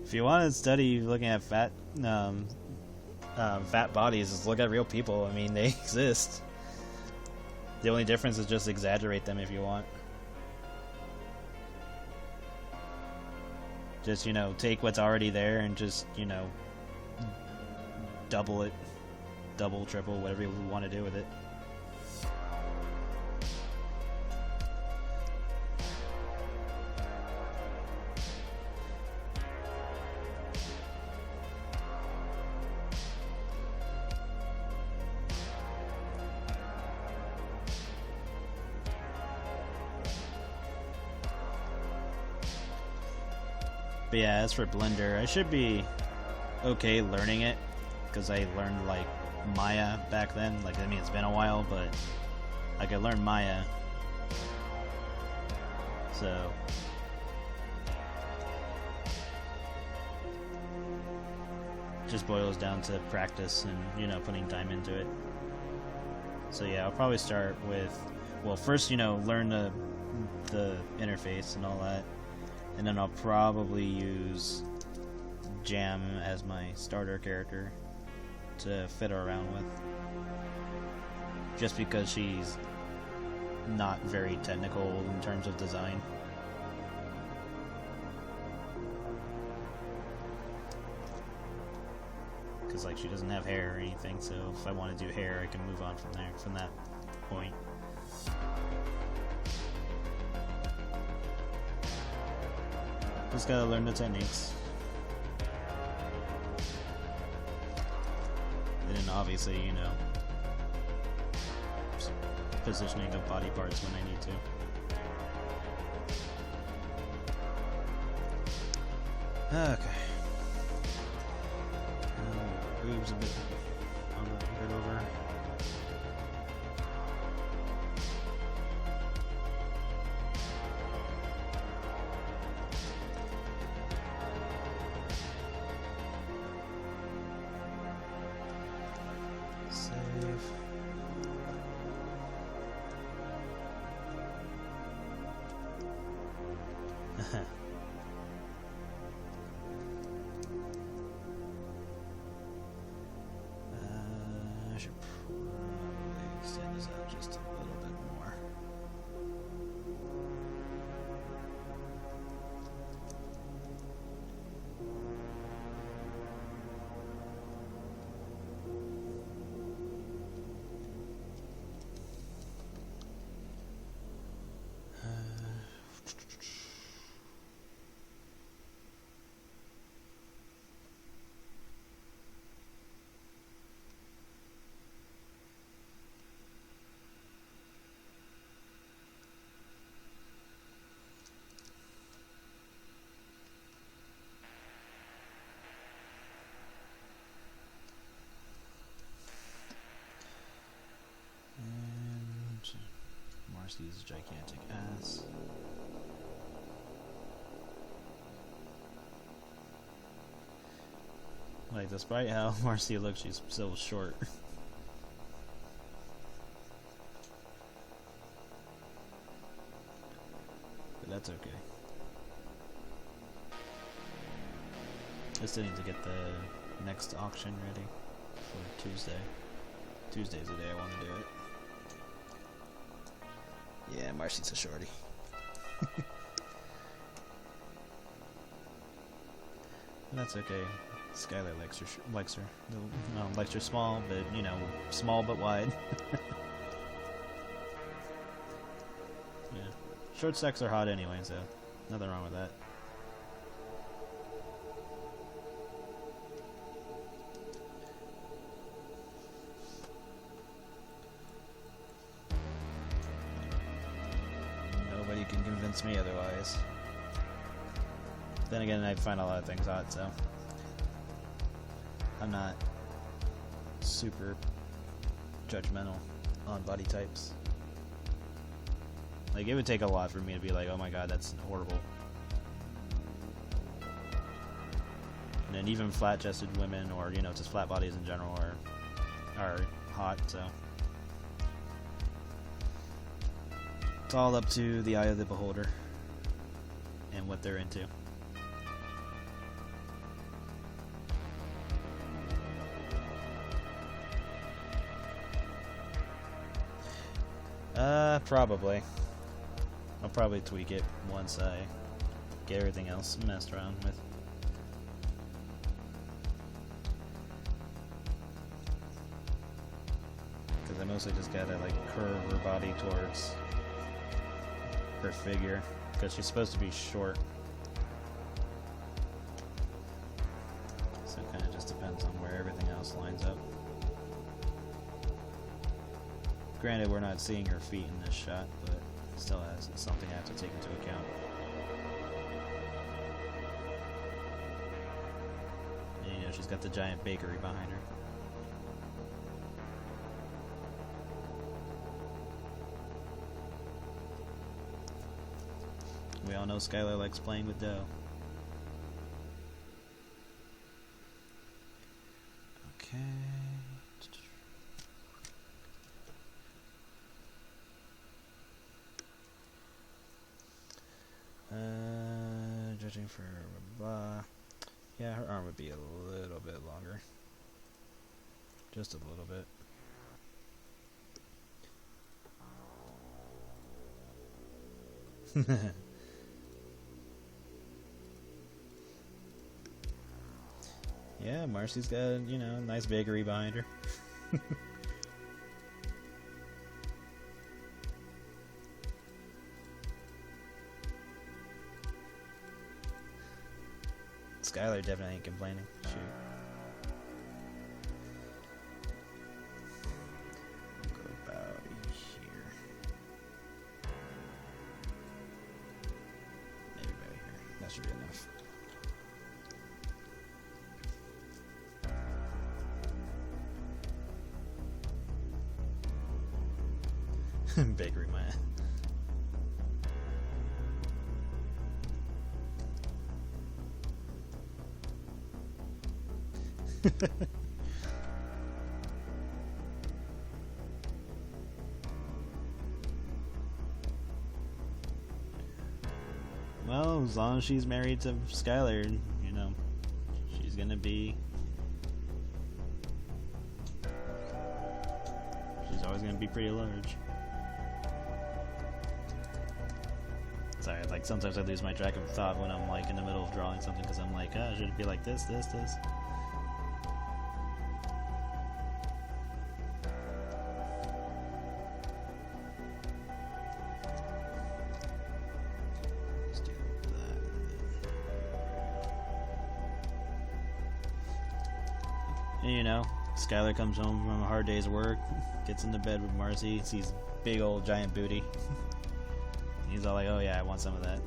If you want to study looking at fat bodies, just look at real people. I mean, they exist. The only difference is just exaggerate them if you want. Just, you know, take what's already there and just, you know, double it. Double, triple, whatever you want to do with it. But yeah, as for Blender, I should be okay learning it, because I learned, like, Maya back then. Like, I mean, it's been a while, but, like, I learned Maya. So, just boils down to practice and, you know, putting time into it. So yeah, I'll probably start with, well, first, you know, learn the interface and all that. And then I'll probably use Jam as my starter character to fiddle around with. Just because she's not very technical in terms of design. Because, like, she doesn't have hair or anything, so if I want to do hair, I can move on from there, from that point. Just gotta learn the techniques. And then obviously, you know, positioning of body parts when I need to. Okay. Boobs a bit over. I should probably extend this out just a little bit more. Marcy's gigantic ass. Like, despite how Marcy looks, she's still short. But that's okay. I still need to get the next auction ready for Tuesday. Tuesday's the day I want to do it. Yeah, Marcy's a shorty. That's okay. Skylar likes her. No, likes her small, but you know, small but wide. Yeah, short stacks are hot anyway, so nothing wrong with that. Nobody can convince me otherwise. Then again, I find a lot of things hot, so I'm not super judgmental on body types. Like, it would take a lot for me to be like, oh my god, that's horrible. And then even flat-chested women, or, you know, just flat bodies in general, are hot, so it's all up to the eye of the beholder and what they're into. Probably. I'll probably tweak it once I get everything else messed around with. Because I mostly just gotta, like, curve her body towards her figure. Because she's supposed to be short. So it kind of just depends on where everything else lines up. Granted, we're not seeing her feet in this shot, but still has something I have to take into account. And, you know, she's got the giant bakery behind her. We all know Skylar likes playing with dough. Okay. Judging for blah. Yeah, her arm would be a little bit longer. Just a little bit. Yeah, Marcy's got, you know, a nice bakery behind her. Skylar definitely ain't complaining. Shoot. We'll go about here. Maybe right here. That should be enough. Bakery man. Well, as long as she's married to Skylar, you know, she's gonna be... she's always gonna be pretty large. Sorry, like, sometimes I lose my track of thought when I'm, like, in the middle of drawing something, because I'm like, oh, should it be like this, this, this? And, you know, Skylar comes home from a hard day's work, gets into bed with Marcy, sees big old giant booty. He's all like, oh yeah, I want some of that.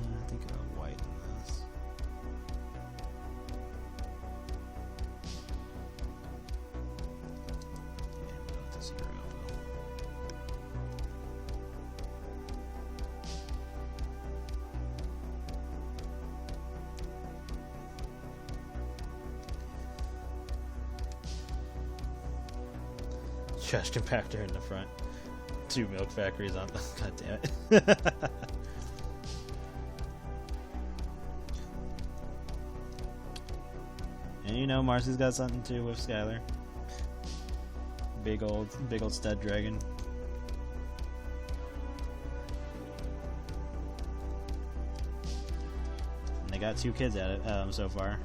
I think I'll whiten this. Yeah, we'll have to 0. trash compactor in the front. 2 milk factories on. God damn it. And you know, Marcy's got something to do with Skylar. Big old stud dragon. And they got 2 kids at it so far.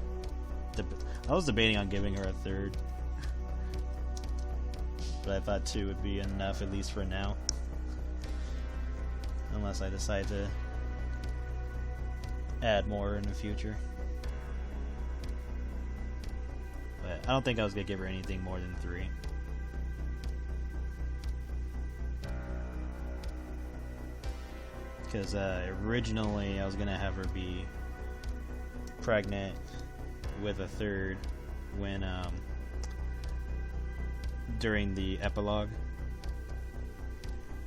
I was debating on giving her a 3rd, but I thought 2 would be enough, at least for now. Unless I decide to add more in the future. But I don't think I was going to give her anything more than 3. Because originally I was going to have her be pregnant with a 3rd when during the epilogue,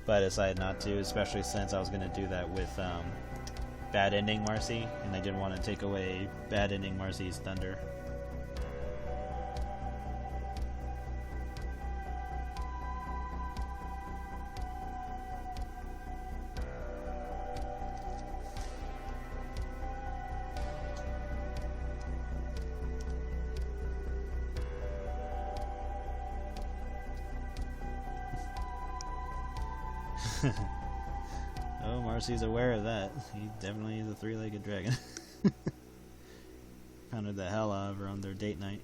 but I decided not to, especially since I was going to do that with Bad Ending Marcy, and I didn't want to take away Bad Ending Marcy's thunder. Oh, Marcy's aware of that. He definitely is a 3-legged dragon. Pounded the hell out of her on their date night.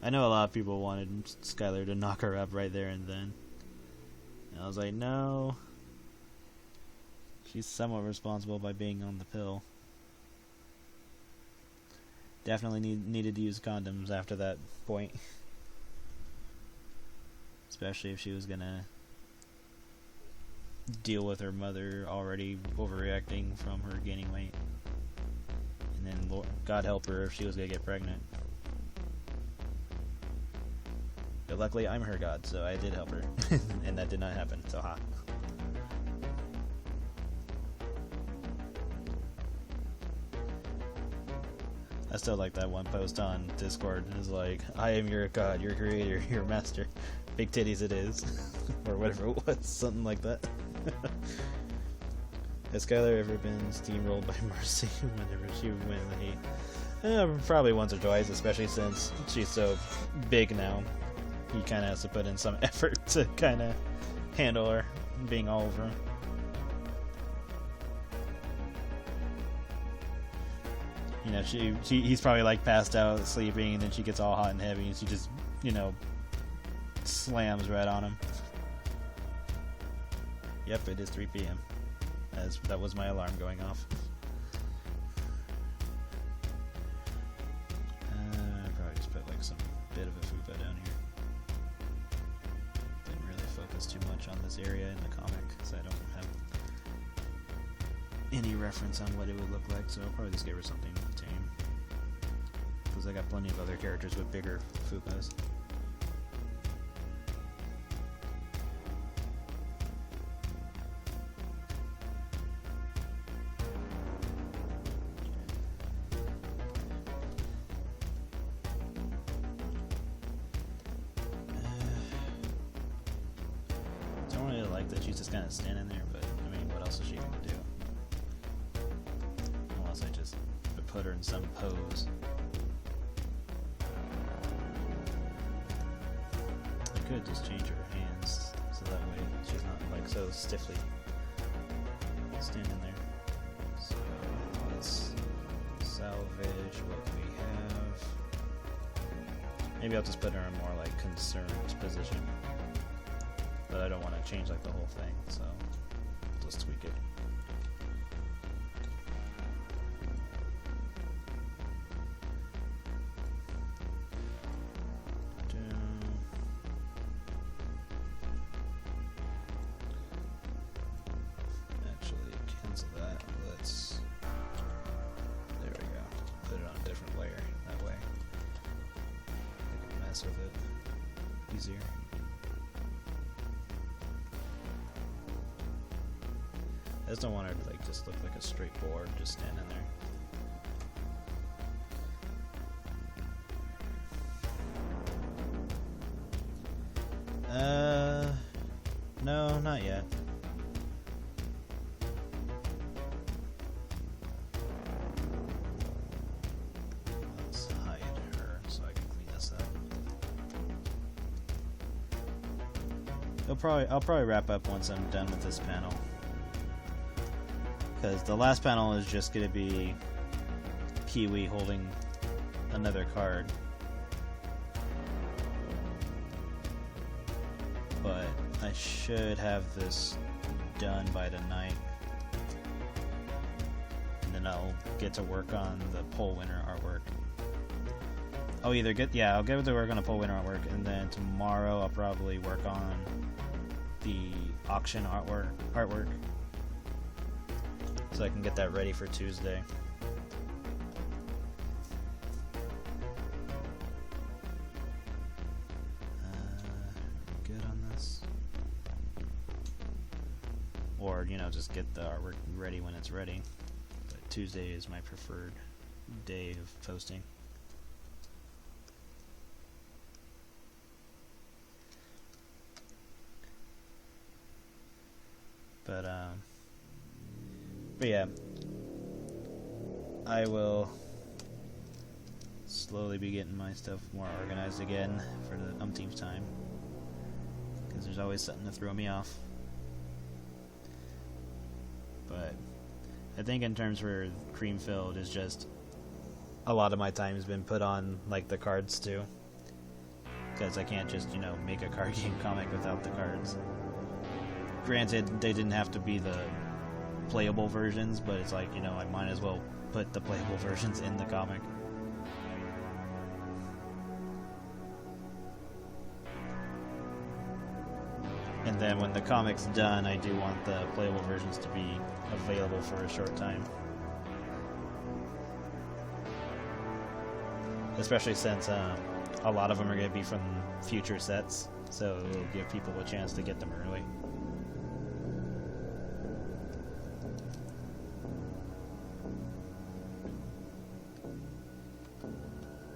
I know a lot of people wanted Skylar to knock her up right there and then. And I was like, no. She's somewhat responsible by being on the pill. Definitely needed to use condoms after that point. Especially if she was gonna deal with her mother already overreacting from her gaining weight. And then, Lord, God help her if she was gonna get pregnant. But luckily, I'm her God, so I did help her. And that did not happen, so ha. I still like that one post on Discord. It's like, I am your God, your creator, your master. Big titties it is. Or whatever it was, something like that. Has Skylar ever been steamrolled by Marcy whenever she went in the heat? Probably once or twice, especially since she's so big now. He kind of has to put in some effort to kind of handle her being all over him. You know, he's probably like passed out, sleeping, and then she gets all hot and heavy, and she just, you know, slams right on him. Yep, it is 3 p.m. That was my alarm going off. I probably just put like some bit of a fupa down here. Didn't really focus too much on this area in the comic, because I don't have any reference on what it would look like, so I'll probably just give her something tame. Because I got plenty of other characters with bigger fupas. Don't really like that she's just kind of standing there, but I mean, what else is she going to do? Unless I just put her in some pose. I could just change her hands so that way she's not like so stiffly standing there. So let's salvage what we have. Maybe I'll just put her in more like concerned position. But I don't want to change like the whole thing, so I'll just tweak it. Actually, cancel that. Let's. There we go. Put it on a different layer. That way, I can mess with it easier. I just don't want her to like just look like a straight board just standing there. I'll probably wrap up once I'm done with this panel, because the last panel is just gonna be Kiwi holding another card. But I should have this done by tonight, and then I'll get to work on the poll winner artwork. I'll get to work on the poll winner artwork, and then tomorrow I'll probably work on the auction artwork, so I can get that ready for Tuesday. Good on this, or just get the artwork ready when it's ready. But Tuesday is my preferred day of posting. But yeah, I will slowly be getting my stuff more organized again for the umpteenth time, because there's always something to throw me off. But I think in terms for Creamfield, is just a lot of my time has been put on like the cards too, because I can't just make a card game comic without the cards. Granted, they didn't have to be the playable versions, but it's like, I might as well put the playable versions in the comic. And then when the comic's done, I do want the playable versions to be available for a short time. Especially since a lot of them are going to be from future sets, so it'll give people a chance to get them early.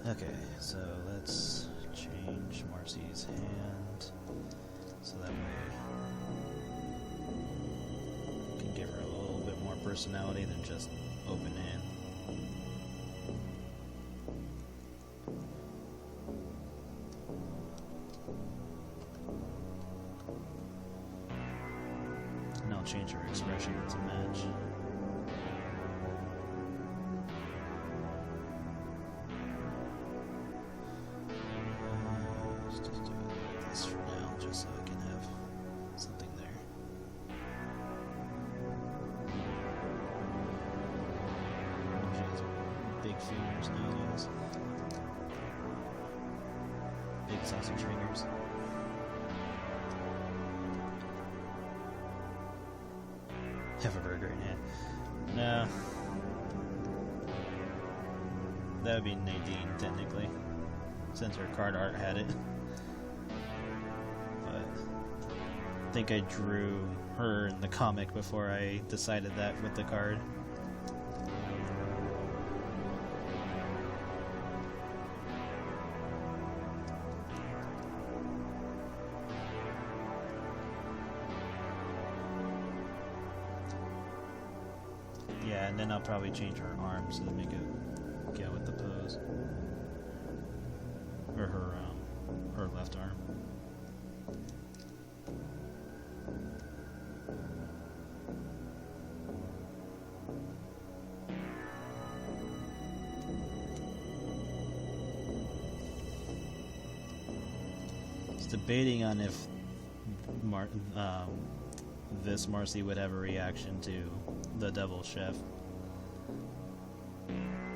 Okay, so let's change Marcy's hand, so that way we can give her a little bit more personality than just open hand. And I'll change her expression to match. Fingers nowadays. Big sausage fingers. Have a burger in hand. No. That would be Nadine, technically, since her card art had it. But I think I drew her in the comic before I decided that with the card. Yeah, and then I'll probably change her arms to make it go with the pose. Or her left arm. It's debating on if this Marcy would have a reaction to the Devil Chef,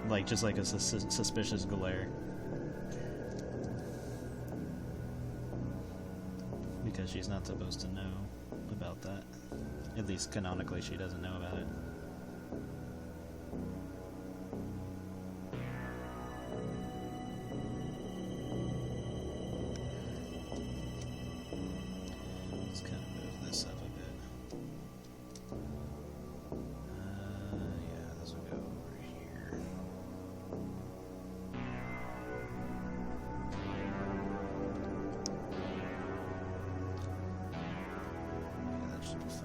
like just like a suspicious glare, because she's not supposed to know about that. At least canonically, she doesn't know about it. Let's kind of move this up a bit. Yeah, this will go over here. Yeah, that should be fine.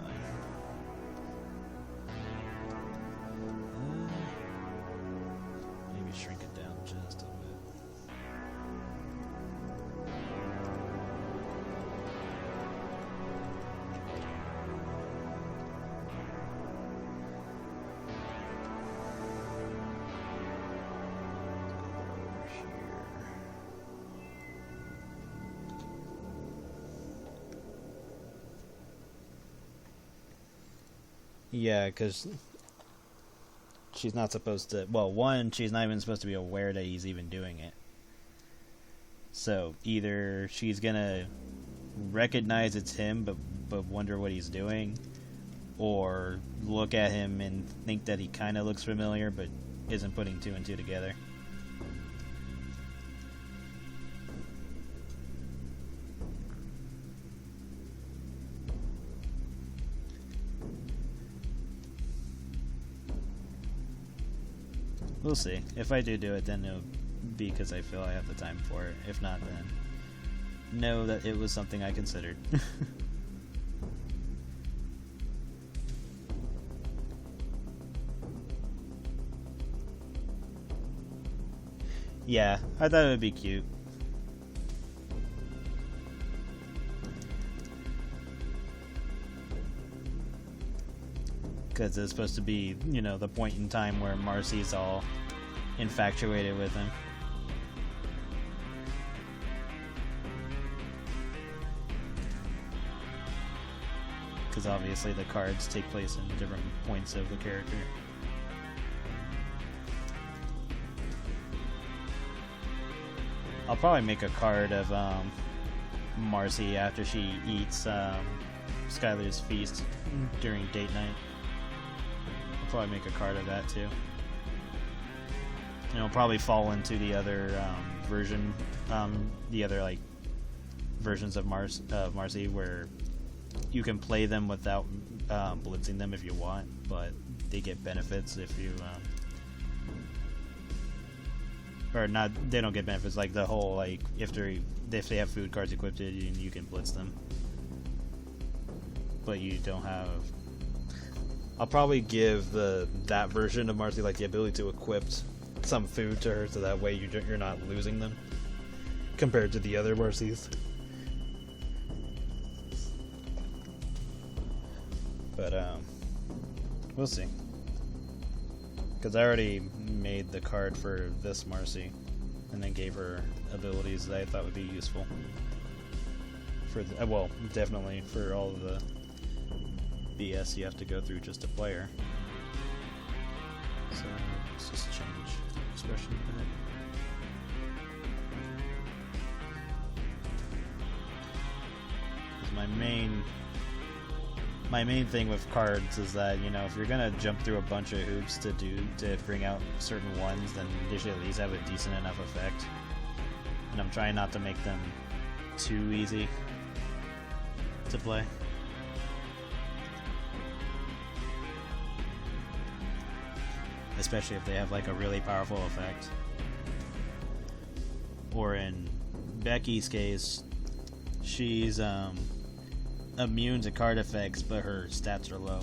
Yeah, because she's not supposed to. Well, one, she's not even supposed to be aware that he's even doing it. So either she's gonna recognize it's him, but wonder what he's doing, or look at him and think that he kind of looks familiar, but isn't putting two and two together. We'll see. If I do it, then it'll be because I feel I have the time for it. If not, then know that it was something I considered. Yeah, I thought it would be cute. Because it's supposed to be, you know, the point in time where Marcy's all infatuated with him. Because obviously the cards take place in different points of the character. I'll probably make a card of Marcy after she eats Skylar's feast during date night. I'll probably make a card of that too. And it'll probably fall into the other version, the other like versions of Marcy where you can play them without blitzing them if you want, but they get benefits if you or not. They don't get benefits, like the whole like if they have food cards equipped, you can blitz them, but you don't have. I'll probably give that version of Marcy like the ability to equip some food to her, so that way you're not losing them compared to the other Marcys. But we'll see. Because I already made the card for this Marcy, and then gave her abilities that I thought would be useful. For well, definitely for all of the BS you have to go through just to play her. So let's just change expression a bit. Because my main thing with cards is that, you know, if you're gonna jump through a bunch of hoops to bring out certain ones, then they should at least have a decent enough effect. And I'm trying not to make them too easy to play. Especially if they have like a really powerful effect. Or in Becky's case, she's immune to card effects, but her stats are low.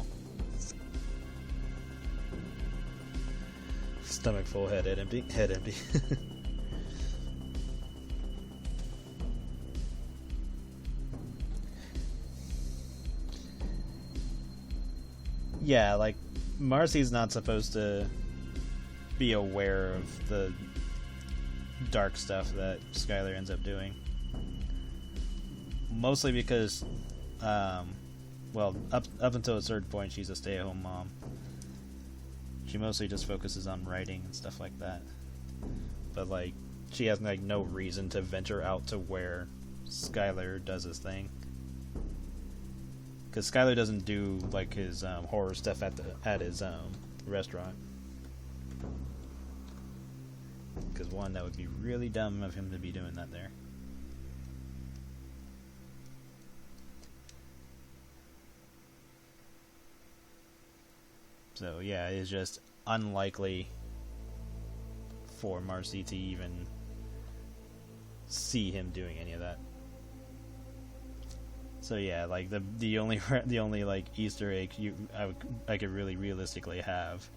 Stomach full, head empty. Yeah, like Marcy's not supposed to be aware of the dark stuff that Skylar ends up doing. Mostly because well, up until a certain point, she's a stay-at-home mom. She mostly just focuses on writing and stuff like that. But like, she has like no reason to venture out to where Skylar does his thing. Because Skylar doesn't do like his horror stuff at his restaurant. Because one, that would be really dumb of him to be doing that there. So yeah, it's just unlikely for Marcy to even see him doing any of that. So yeah, like the only like Easter egg I could really realistically have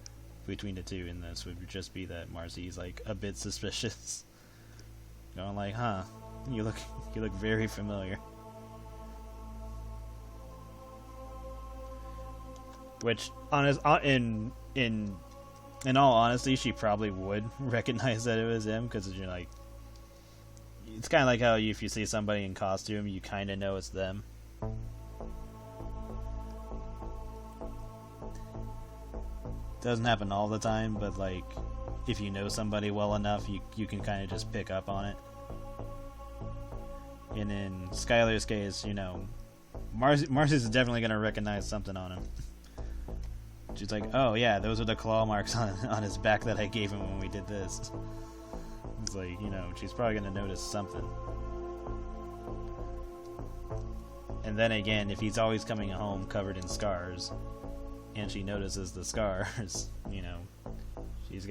between the two in this would just be that Marcy's like a bit suspicious, going like, "Huh, you look very familiar." Which, in all honesty, she probably would recognize that it was him, because you're like, it's kind of like how if you see somebody in costume, you kind of know it's them. Doesn't happen all the time, but like if you know somebody well enough, you can kind of just pick up on it. And in Skylar's case, you know, Marcy's definitely going to recognize something on him. She's like, oh yeah, those are the claw marks on his back that I gave him when we did this. It's like, you know, she's probably going to notice something. And then again, if he's always coming home covered in scars, and she notices the scars, you know, she's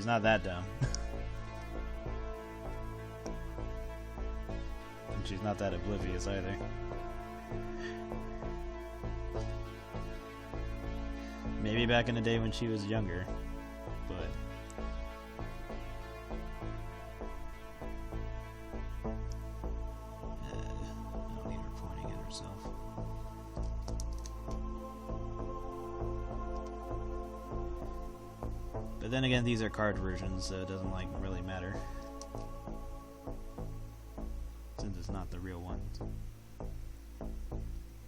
not that dumb. And she's not that oblivious either. Maybe back in the day when she was younger, but I don't need her pointing at herself. But then again, these are card versions, so it doesn't like really matter, since it's not the real ones.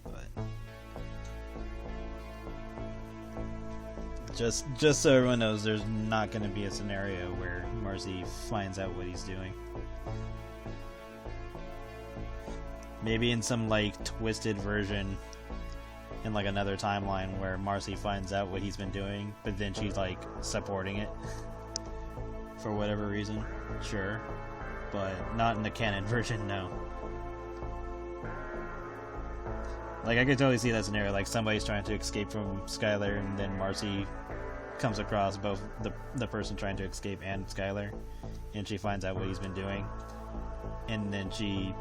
But just so everyone knows, there's not going to be a scenario where Marcy finds out what he's doing. Maybe in some like twisted version in like another timeline where Marcy finds out what he's been doing, but then she's like supporting it for whatever reason. Sure, but not in the canon version, no. Like, I could totally see that scenario, like somebody's trying to escape from Skylar, and then Marcy comes across both the person trying to escape and Skylar, and she finds out what he's been doing, and then she,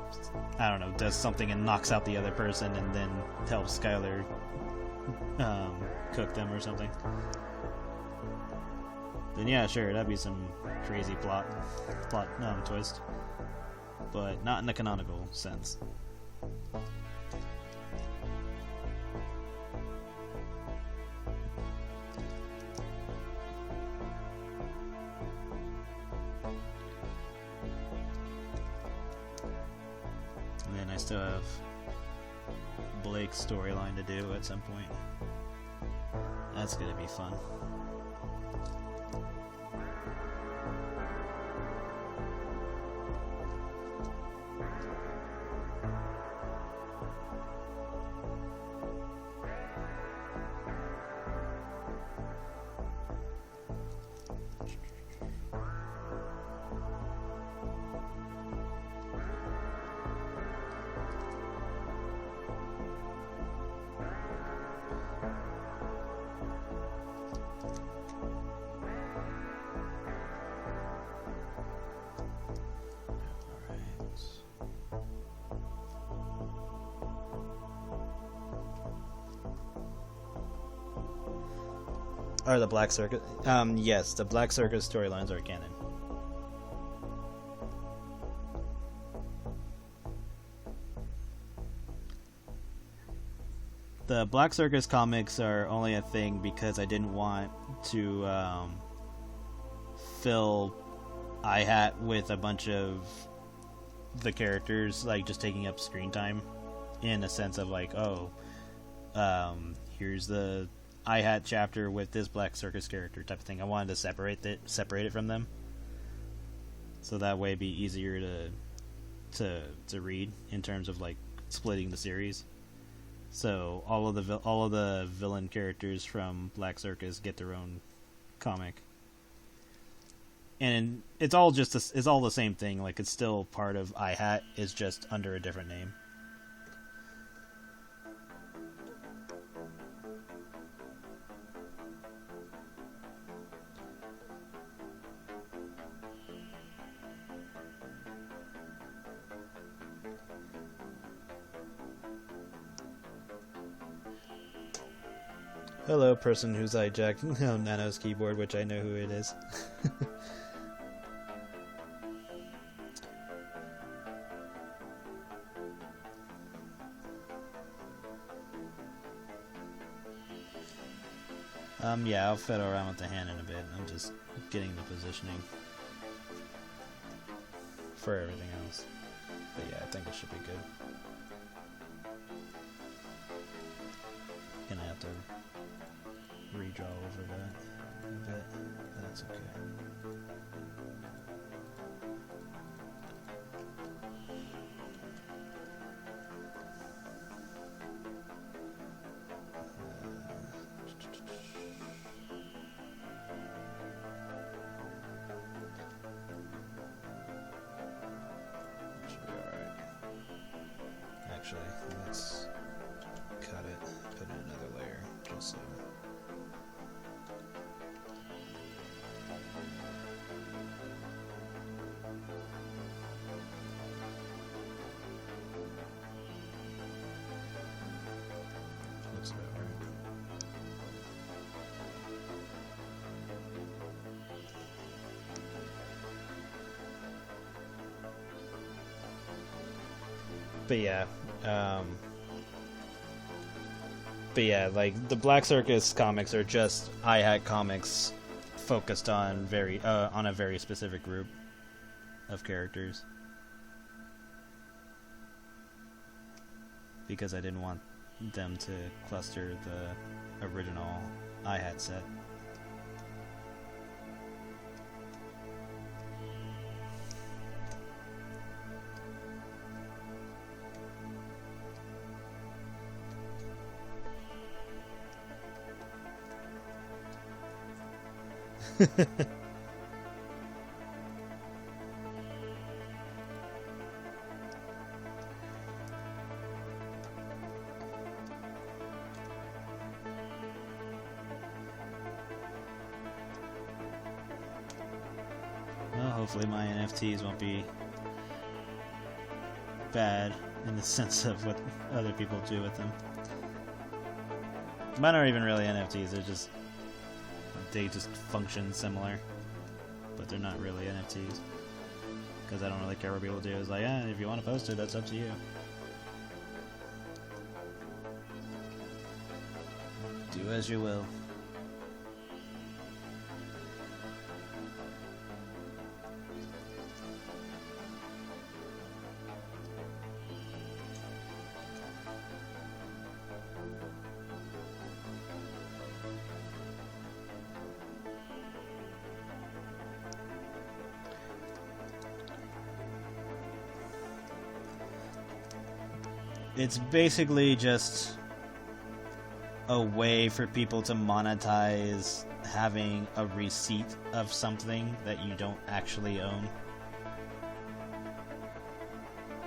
I don't know, does something and knocks out the other person, and then helps Skylar cook them or something. Then yeah, sure, that'd be some crazy plot twist, but not in the canonical sense. Still have Blake's storyline to do at some point. That's gonna be fun. Or the Black Circus? Yes, the Black Circus storylines are canon. The Black Circus comics are only a thing because I didn't want to fill iHat with a bunch of the characters like just taking up screen time, in a sense of like, oh, here's the iHat chapter with this Black Circus character type of thing. I wanted to separate it from them, so that way it'd be easier to read in terms of like splitting the series. So all of the villain characters from Black Circus get their own comic, and it's all the same thing. Like, it's still part of iHat, it's just under a different name. Hello, person who's hijacked Nano's keyboard, which I know who it is. Yeah, I'll fiddle around with the hand in a bit. I'm just getting the positioning for everything else. But yeah, I think it should be good. Gonna have to That's okay. Should be alright. Actually, let's cut it, put in another layer, just so. Looks about right. But yeah, like the Black Circus comics are just I-Hat comics focused on on a very specific group of characters. Because I didn't want them to cluster the original I-Hat set. Well, hopefully my NFTs won't be bad in the sense of what other people do with them. Mine aren't even really NFTs, they just function similar, but they're not really NFTs. Because I don't really care what people do. It's like, if you want to post it, that's up to you. Do as you will. It's basically just a way for people to monetize having a receipt of something that you don't actually own.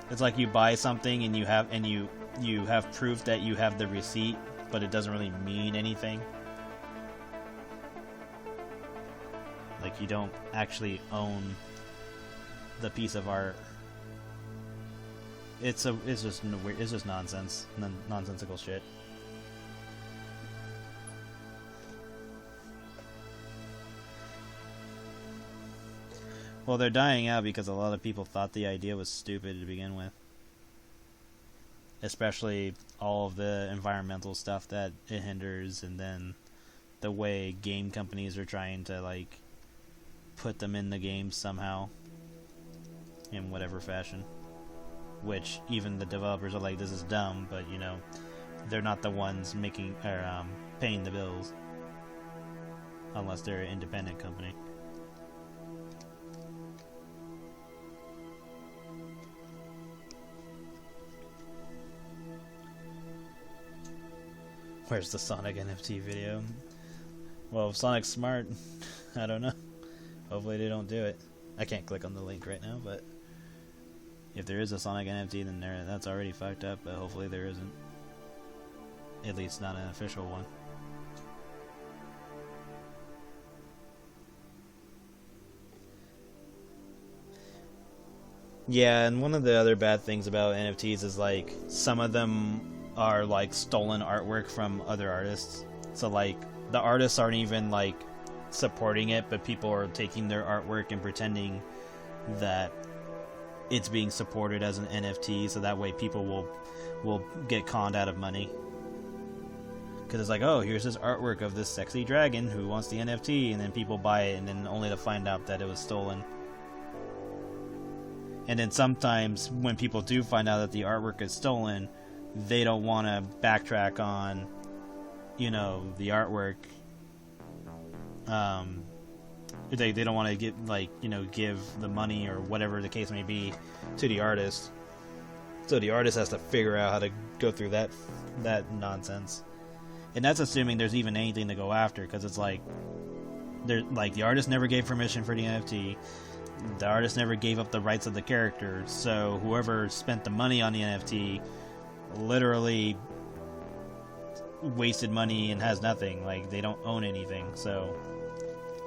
It's like you buy something and you have proof that you have the receipt, but it doesn't really mean anything. Like you don't actually own the piece of art. It's just nonsense, nonsensical shit. Well, they're dying out because a lot of people thought the idea was stupid to begin with. Especially all of the environmental stuff that it hinders, and then the way game companies are trying to, like, put them in the games somehow. In whatever fashion. Which even the developers are like, this is dumb, but you know, they're not the ones making or paying the bills, unless they're an independent company. Where's the Sonic NFT video? Well, if Sonic's smart, I don't know. Hopefully they don't do it. I can't click on the link right now, but if there is a Sonic NFT, then that's already fucked up, but hopefully there isn't. At least not an official one. Yeah, and one of the other bad things about NFTs is, like, some of them are, like, stolen artwork from other artists. So, like, the artists aren't even, like, supporting it, but people are taking their artwork and pretending that it's being supported as an NFT, so that way people will get conned out of money. Because it's like, oh, here's this artwork of this sexy dragon who wants the NFT, and then people buy it, and then only to find out that it was stolen. And then sometimes when people do find out that the artwork is stolen, they don't want to backtrack on, you know, the artwork, They don't want to get, like, you know, give the money or whatever the case may be to the artist. So the artist has to figure out how to go through that nonsense. And that's assuming there's even anything to go after, because it's like, the artist never gave permission for the NFT. The artist never gave up the rights of the character. So whoever spent the money on the NFT literally wasted money and has nothing. Like, they don't own anything. So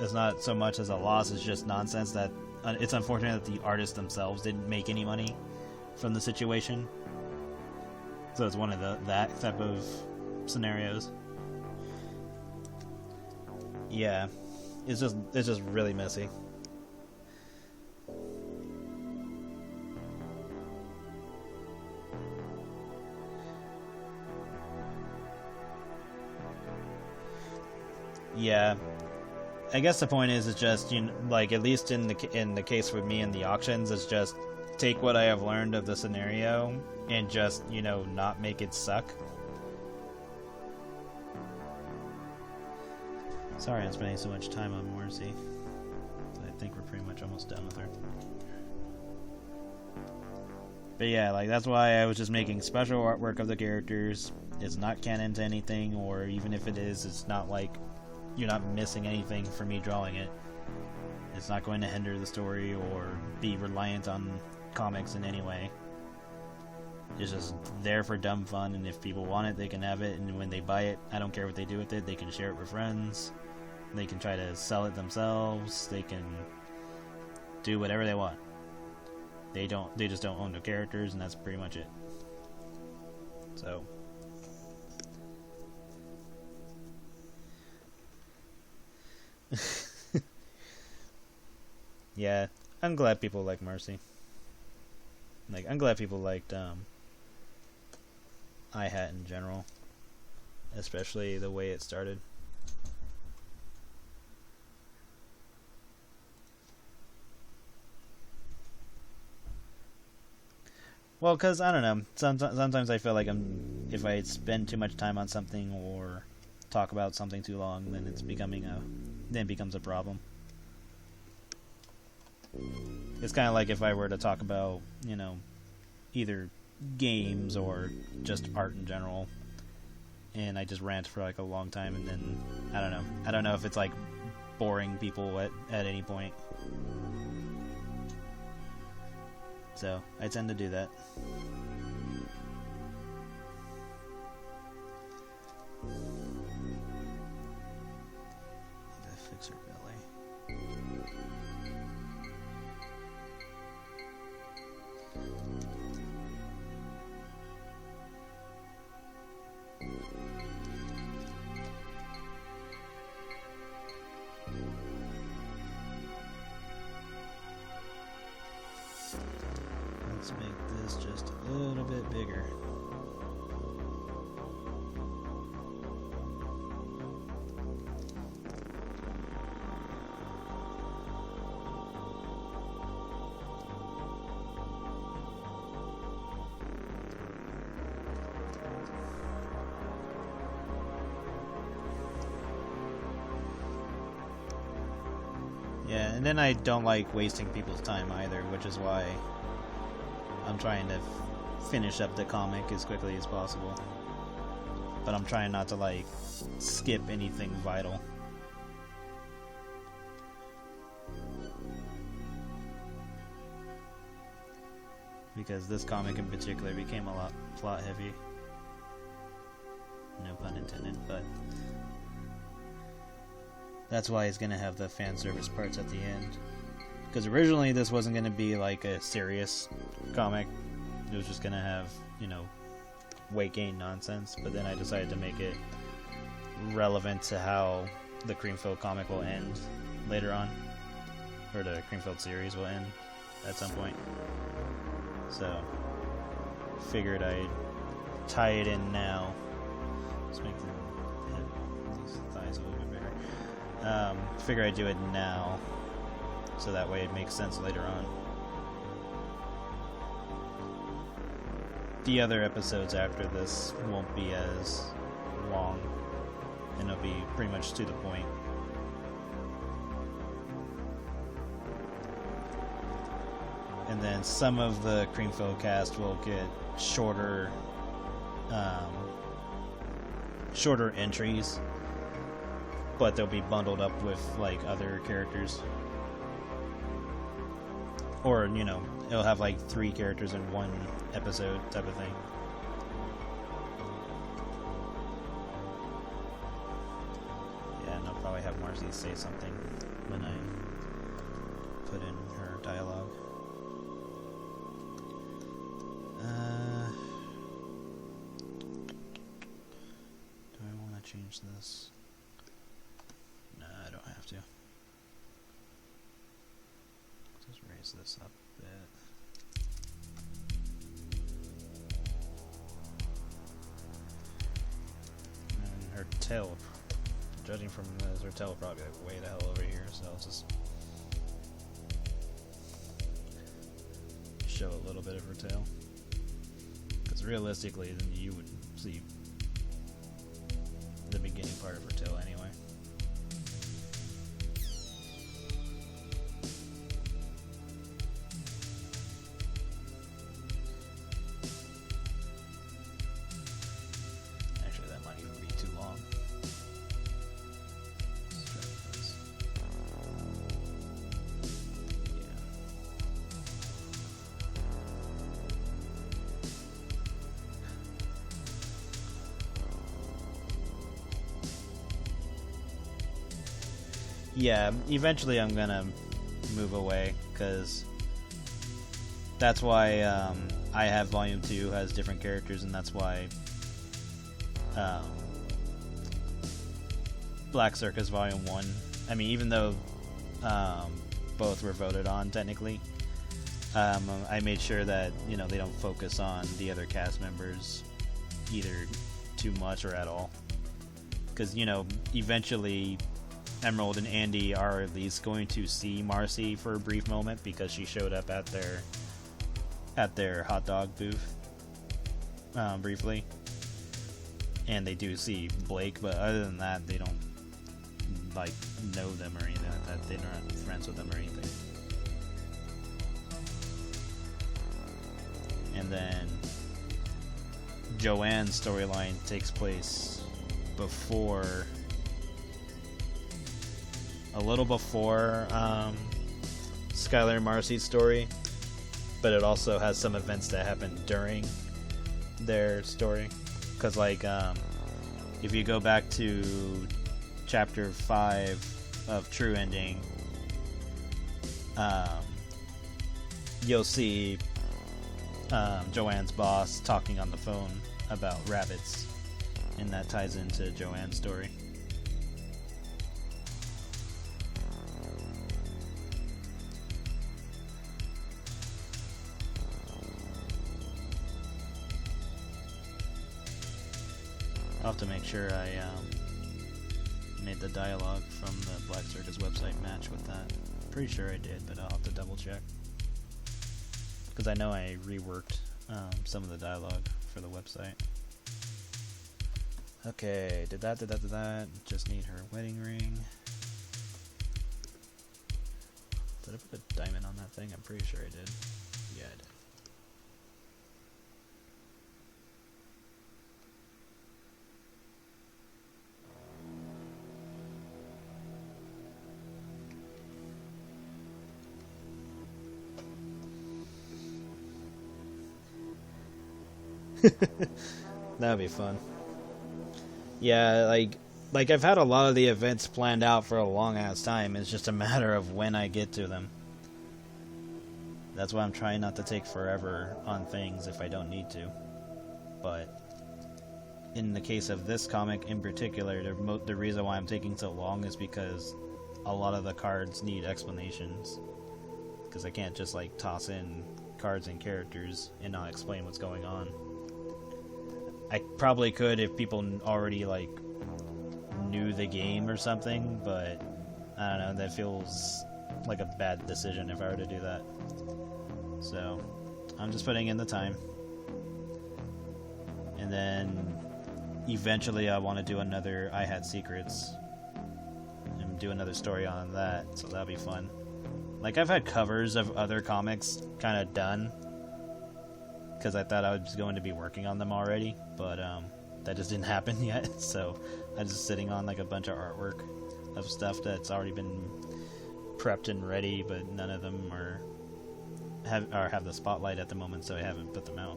it's not so much as a loss, it's just nonsense that it's unfortunate that the artists themselves didn't make any money from the situation. So it's one of that type of scenarios. Yeah, it's just really messy. Yeah, I guess the point is, it's just, you know, like, at least in the case with me in the auctions, it's just take what I have learned of the scenario and just, you know, not make it suck. Sorry I'm spending so much time on Morrissey. I think we're pretty much almost done with her. But yeah, like, that's why I was just making special artwork of the characters. It's not canon to anything, or even if it is, it's not like you're not missing anything for me drawing it. It's not going to hinder the story or be reliant on comics in any way. It's just there for dumb fun, and if people want it, they can have it, and when they buy it, I don't care what they do with it. They can share it with friends. They can try to sell it themselves. They can do whatever they want. They just don't own the characters, and that's pretty much it. So yeah, I'm glad people like Mercy. Like, I'm glad people liked iHat in general, especially the way it started. Well, because, I don't know, sometimes I feel like if I spend too much time on something or talk about something too long, then it becomes a problem. It's kind of like if I were to talk about, you know, either games or just art in general, and I just rant for like a long time, and then I don't know if it's like boring people at any point. So I tend to do that. Fix her belly. Let's make this just a little bit bigger. Yeah, and then I don't like wasting people's time either, which is why I'm trying to finish up the comic as quickly as possible. But I'm trying not to, like, skip anything vital. Because this comic in particular became a lot plot heavy. No pun intended, but that's why it's gonna have the fan service parts at the end. Because originally this wasn't gonna be like a serious comic. It was just gonna have, you know, weight gain nonsense. But then I decided to make it relevant to how the Creamfield comic will end later on. Or the Creamfield series will end at some point. So, figured I'd tie it in now. Let's make these thighs a little bit bigger. Figure I'd do it now, so that way it makes sense later on. The other episodes after this won't be as long, and it'll be pretty much to the point. And then some of the Creamfo cast will get shorter entries, but they'll be bundled up with like other characters, or you know, it'll have like 3 characters in one episode type of thing. Yeah, and I'll probably have Marcy say something when I put in her dialogue. Do I want to change this? No, I don't have to. Just raise this up a bit. And her tail, judging from this, her tail will probably be like way the hell over here, so I'll just show a little bit of her tail. Because realistically, then you would see the beginning part of her tail anyway. Actually, that might even be too long. Let's try this. Yeah, eventually I'm gonna move away, because that's why I have Volume 2 has different characters, and that's why Black Circus Volume 1, I mean, even though both were voted on technically, I made sure that, you know, they don't focus on the other cast members either too much or at all, because, you know, eventually Emerald and Andy are at least going to see Marcy for a brief moment, because she showed up at their hot dog booth briefly, and they do see Blake, but other than that, they don't like know them or anything like that. They're not friends with them or anything. And then Joanne's storyline takes place before, a little before Skylar and Marcy's story, but it also has some events that happen during their story. Because, like, if you go back to chapter 5 of True Ending, you'll see Joanne's boss talking on the phone about rabbits, and that ties into Joanne's story. I'll have to make sure I made the dialogue from the Black Circus website match with that. Pretty sure I did, but I'll have to double check. Because I know I reworked some of the dialogue for the website. Okay, did that. Just need her wedding ring. Did I put a diamond on that thing? I'm pretty sure I did. Yeah, I did. That'd be fun. Yeah, like I've had a lot of the events planned out for a long ass time. It's just a matter of when I get to them. That's why I'm trying not to take forever on things if I don't need to. But in the case of this comic in particular, the reason why I'm taking so long is because a lot of the cards need explanations. Because I can't just like toss in cards and characters and not explain what's going on. I probably could if people already like knew the game or something, but I don't know, that feels like a bad decision if I were to do that. So I'm just putting in the time, and then eventually I want to do another I Had Secrets and do another story on that, so that'll be fun. Like, I've had covers of other comics kind of done, because I thought I was going to be working on them already, but that just didn't happen yet, so I'm just sitting on like a bunch of artwork of stuff that's already been prepped and ready, but none of them have the spotlight at the moment, so I haven't put them out.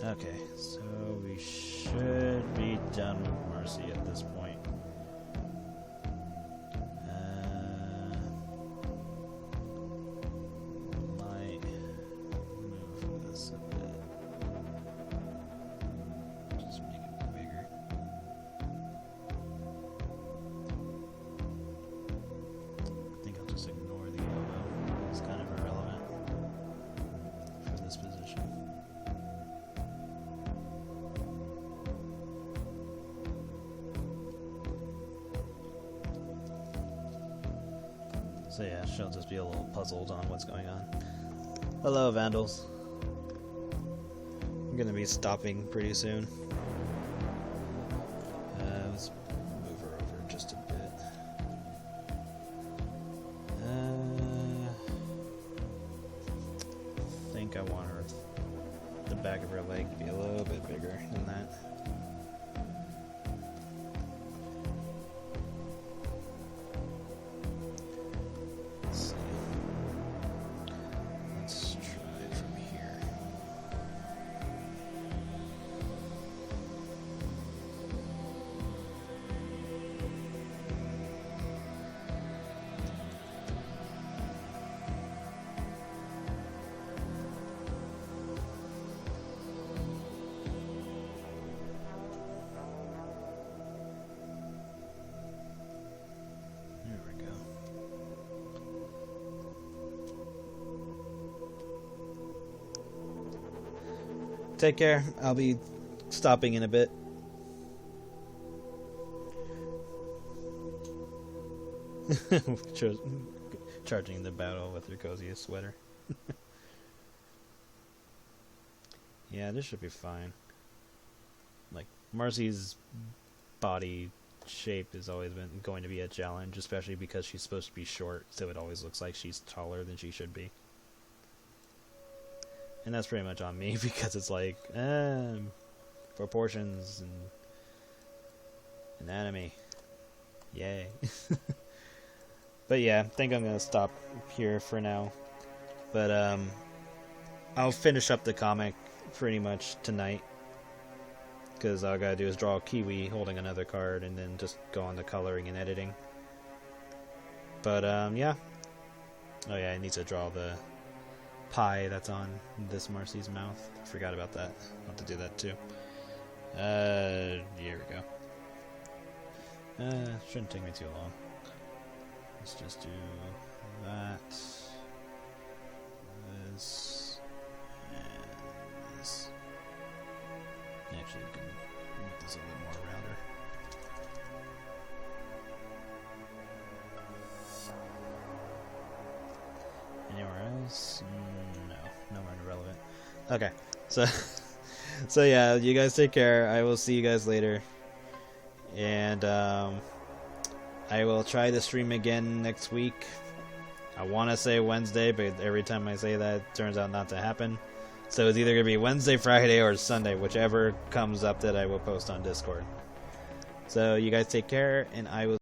Okay, so we should be done with Marcy at this point. Might move this a bit. Just make it bigger. I think I'll just ignore the logo. It's kind of irrelevant for this position. So yeah, she'll just be a little puzzled on what's going on. Hello, Vandals. I'm gonna be stopping pretty soon. Let's move her over just a bit. I think I want her, the back of her leg to be a little bit bigger than that. Take care. I'll be stopping in a bit. Charging the battle with your coziest sweater. Yeah, this should be fine. Like, Marcy's body shape has always been going to be a challenge, especially because she's supposed to be short, so it always looks like she's taller than she should be. And that's pretty much on me, because it's like, proportions and anatomy. Yay. But yeah, I think I'm going to stop here for now. But I'll finish up the comic pretty much tonight, because all I got to do is draw a Kiwi holding another card and then just go on to coloring and editing. But yeah. Oh yeah, I need to draw the pie that's on this Marcy's mouth. Forgot about that. I'll have to do that too. Here we go. Shouldn't take me too long. Let's just do that. This. And this. Actually, we can make this a little more rounder. Anywhere else? No, nowhere irrelevant. Okay, so yeah, you guys take care. I will see you guys later, and I will try to stream again next week. I want to say Wednesday, but every time I say that, it turns out not to happen. So it's either gonna be Wednesday, Friday, or Sunday, whichever comes up that I will post on Discord. So you guys take care, and I will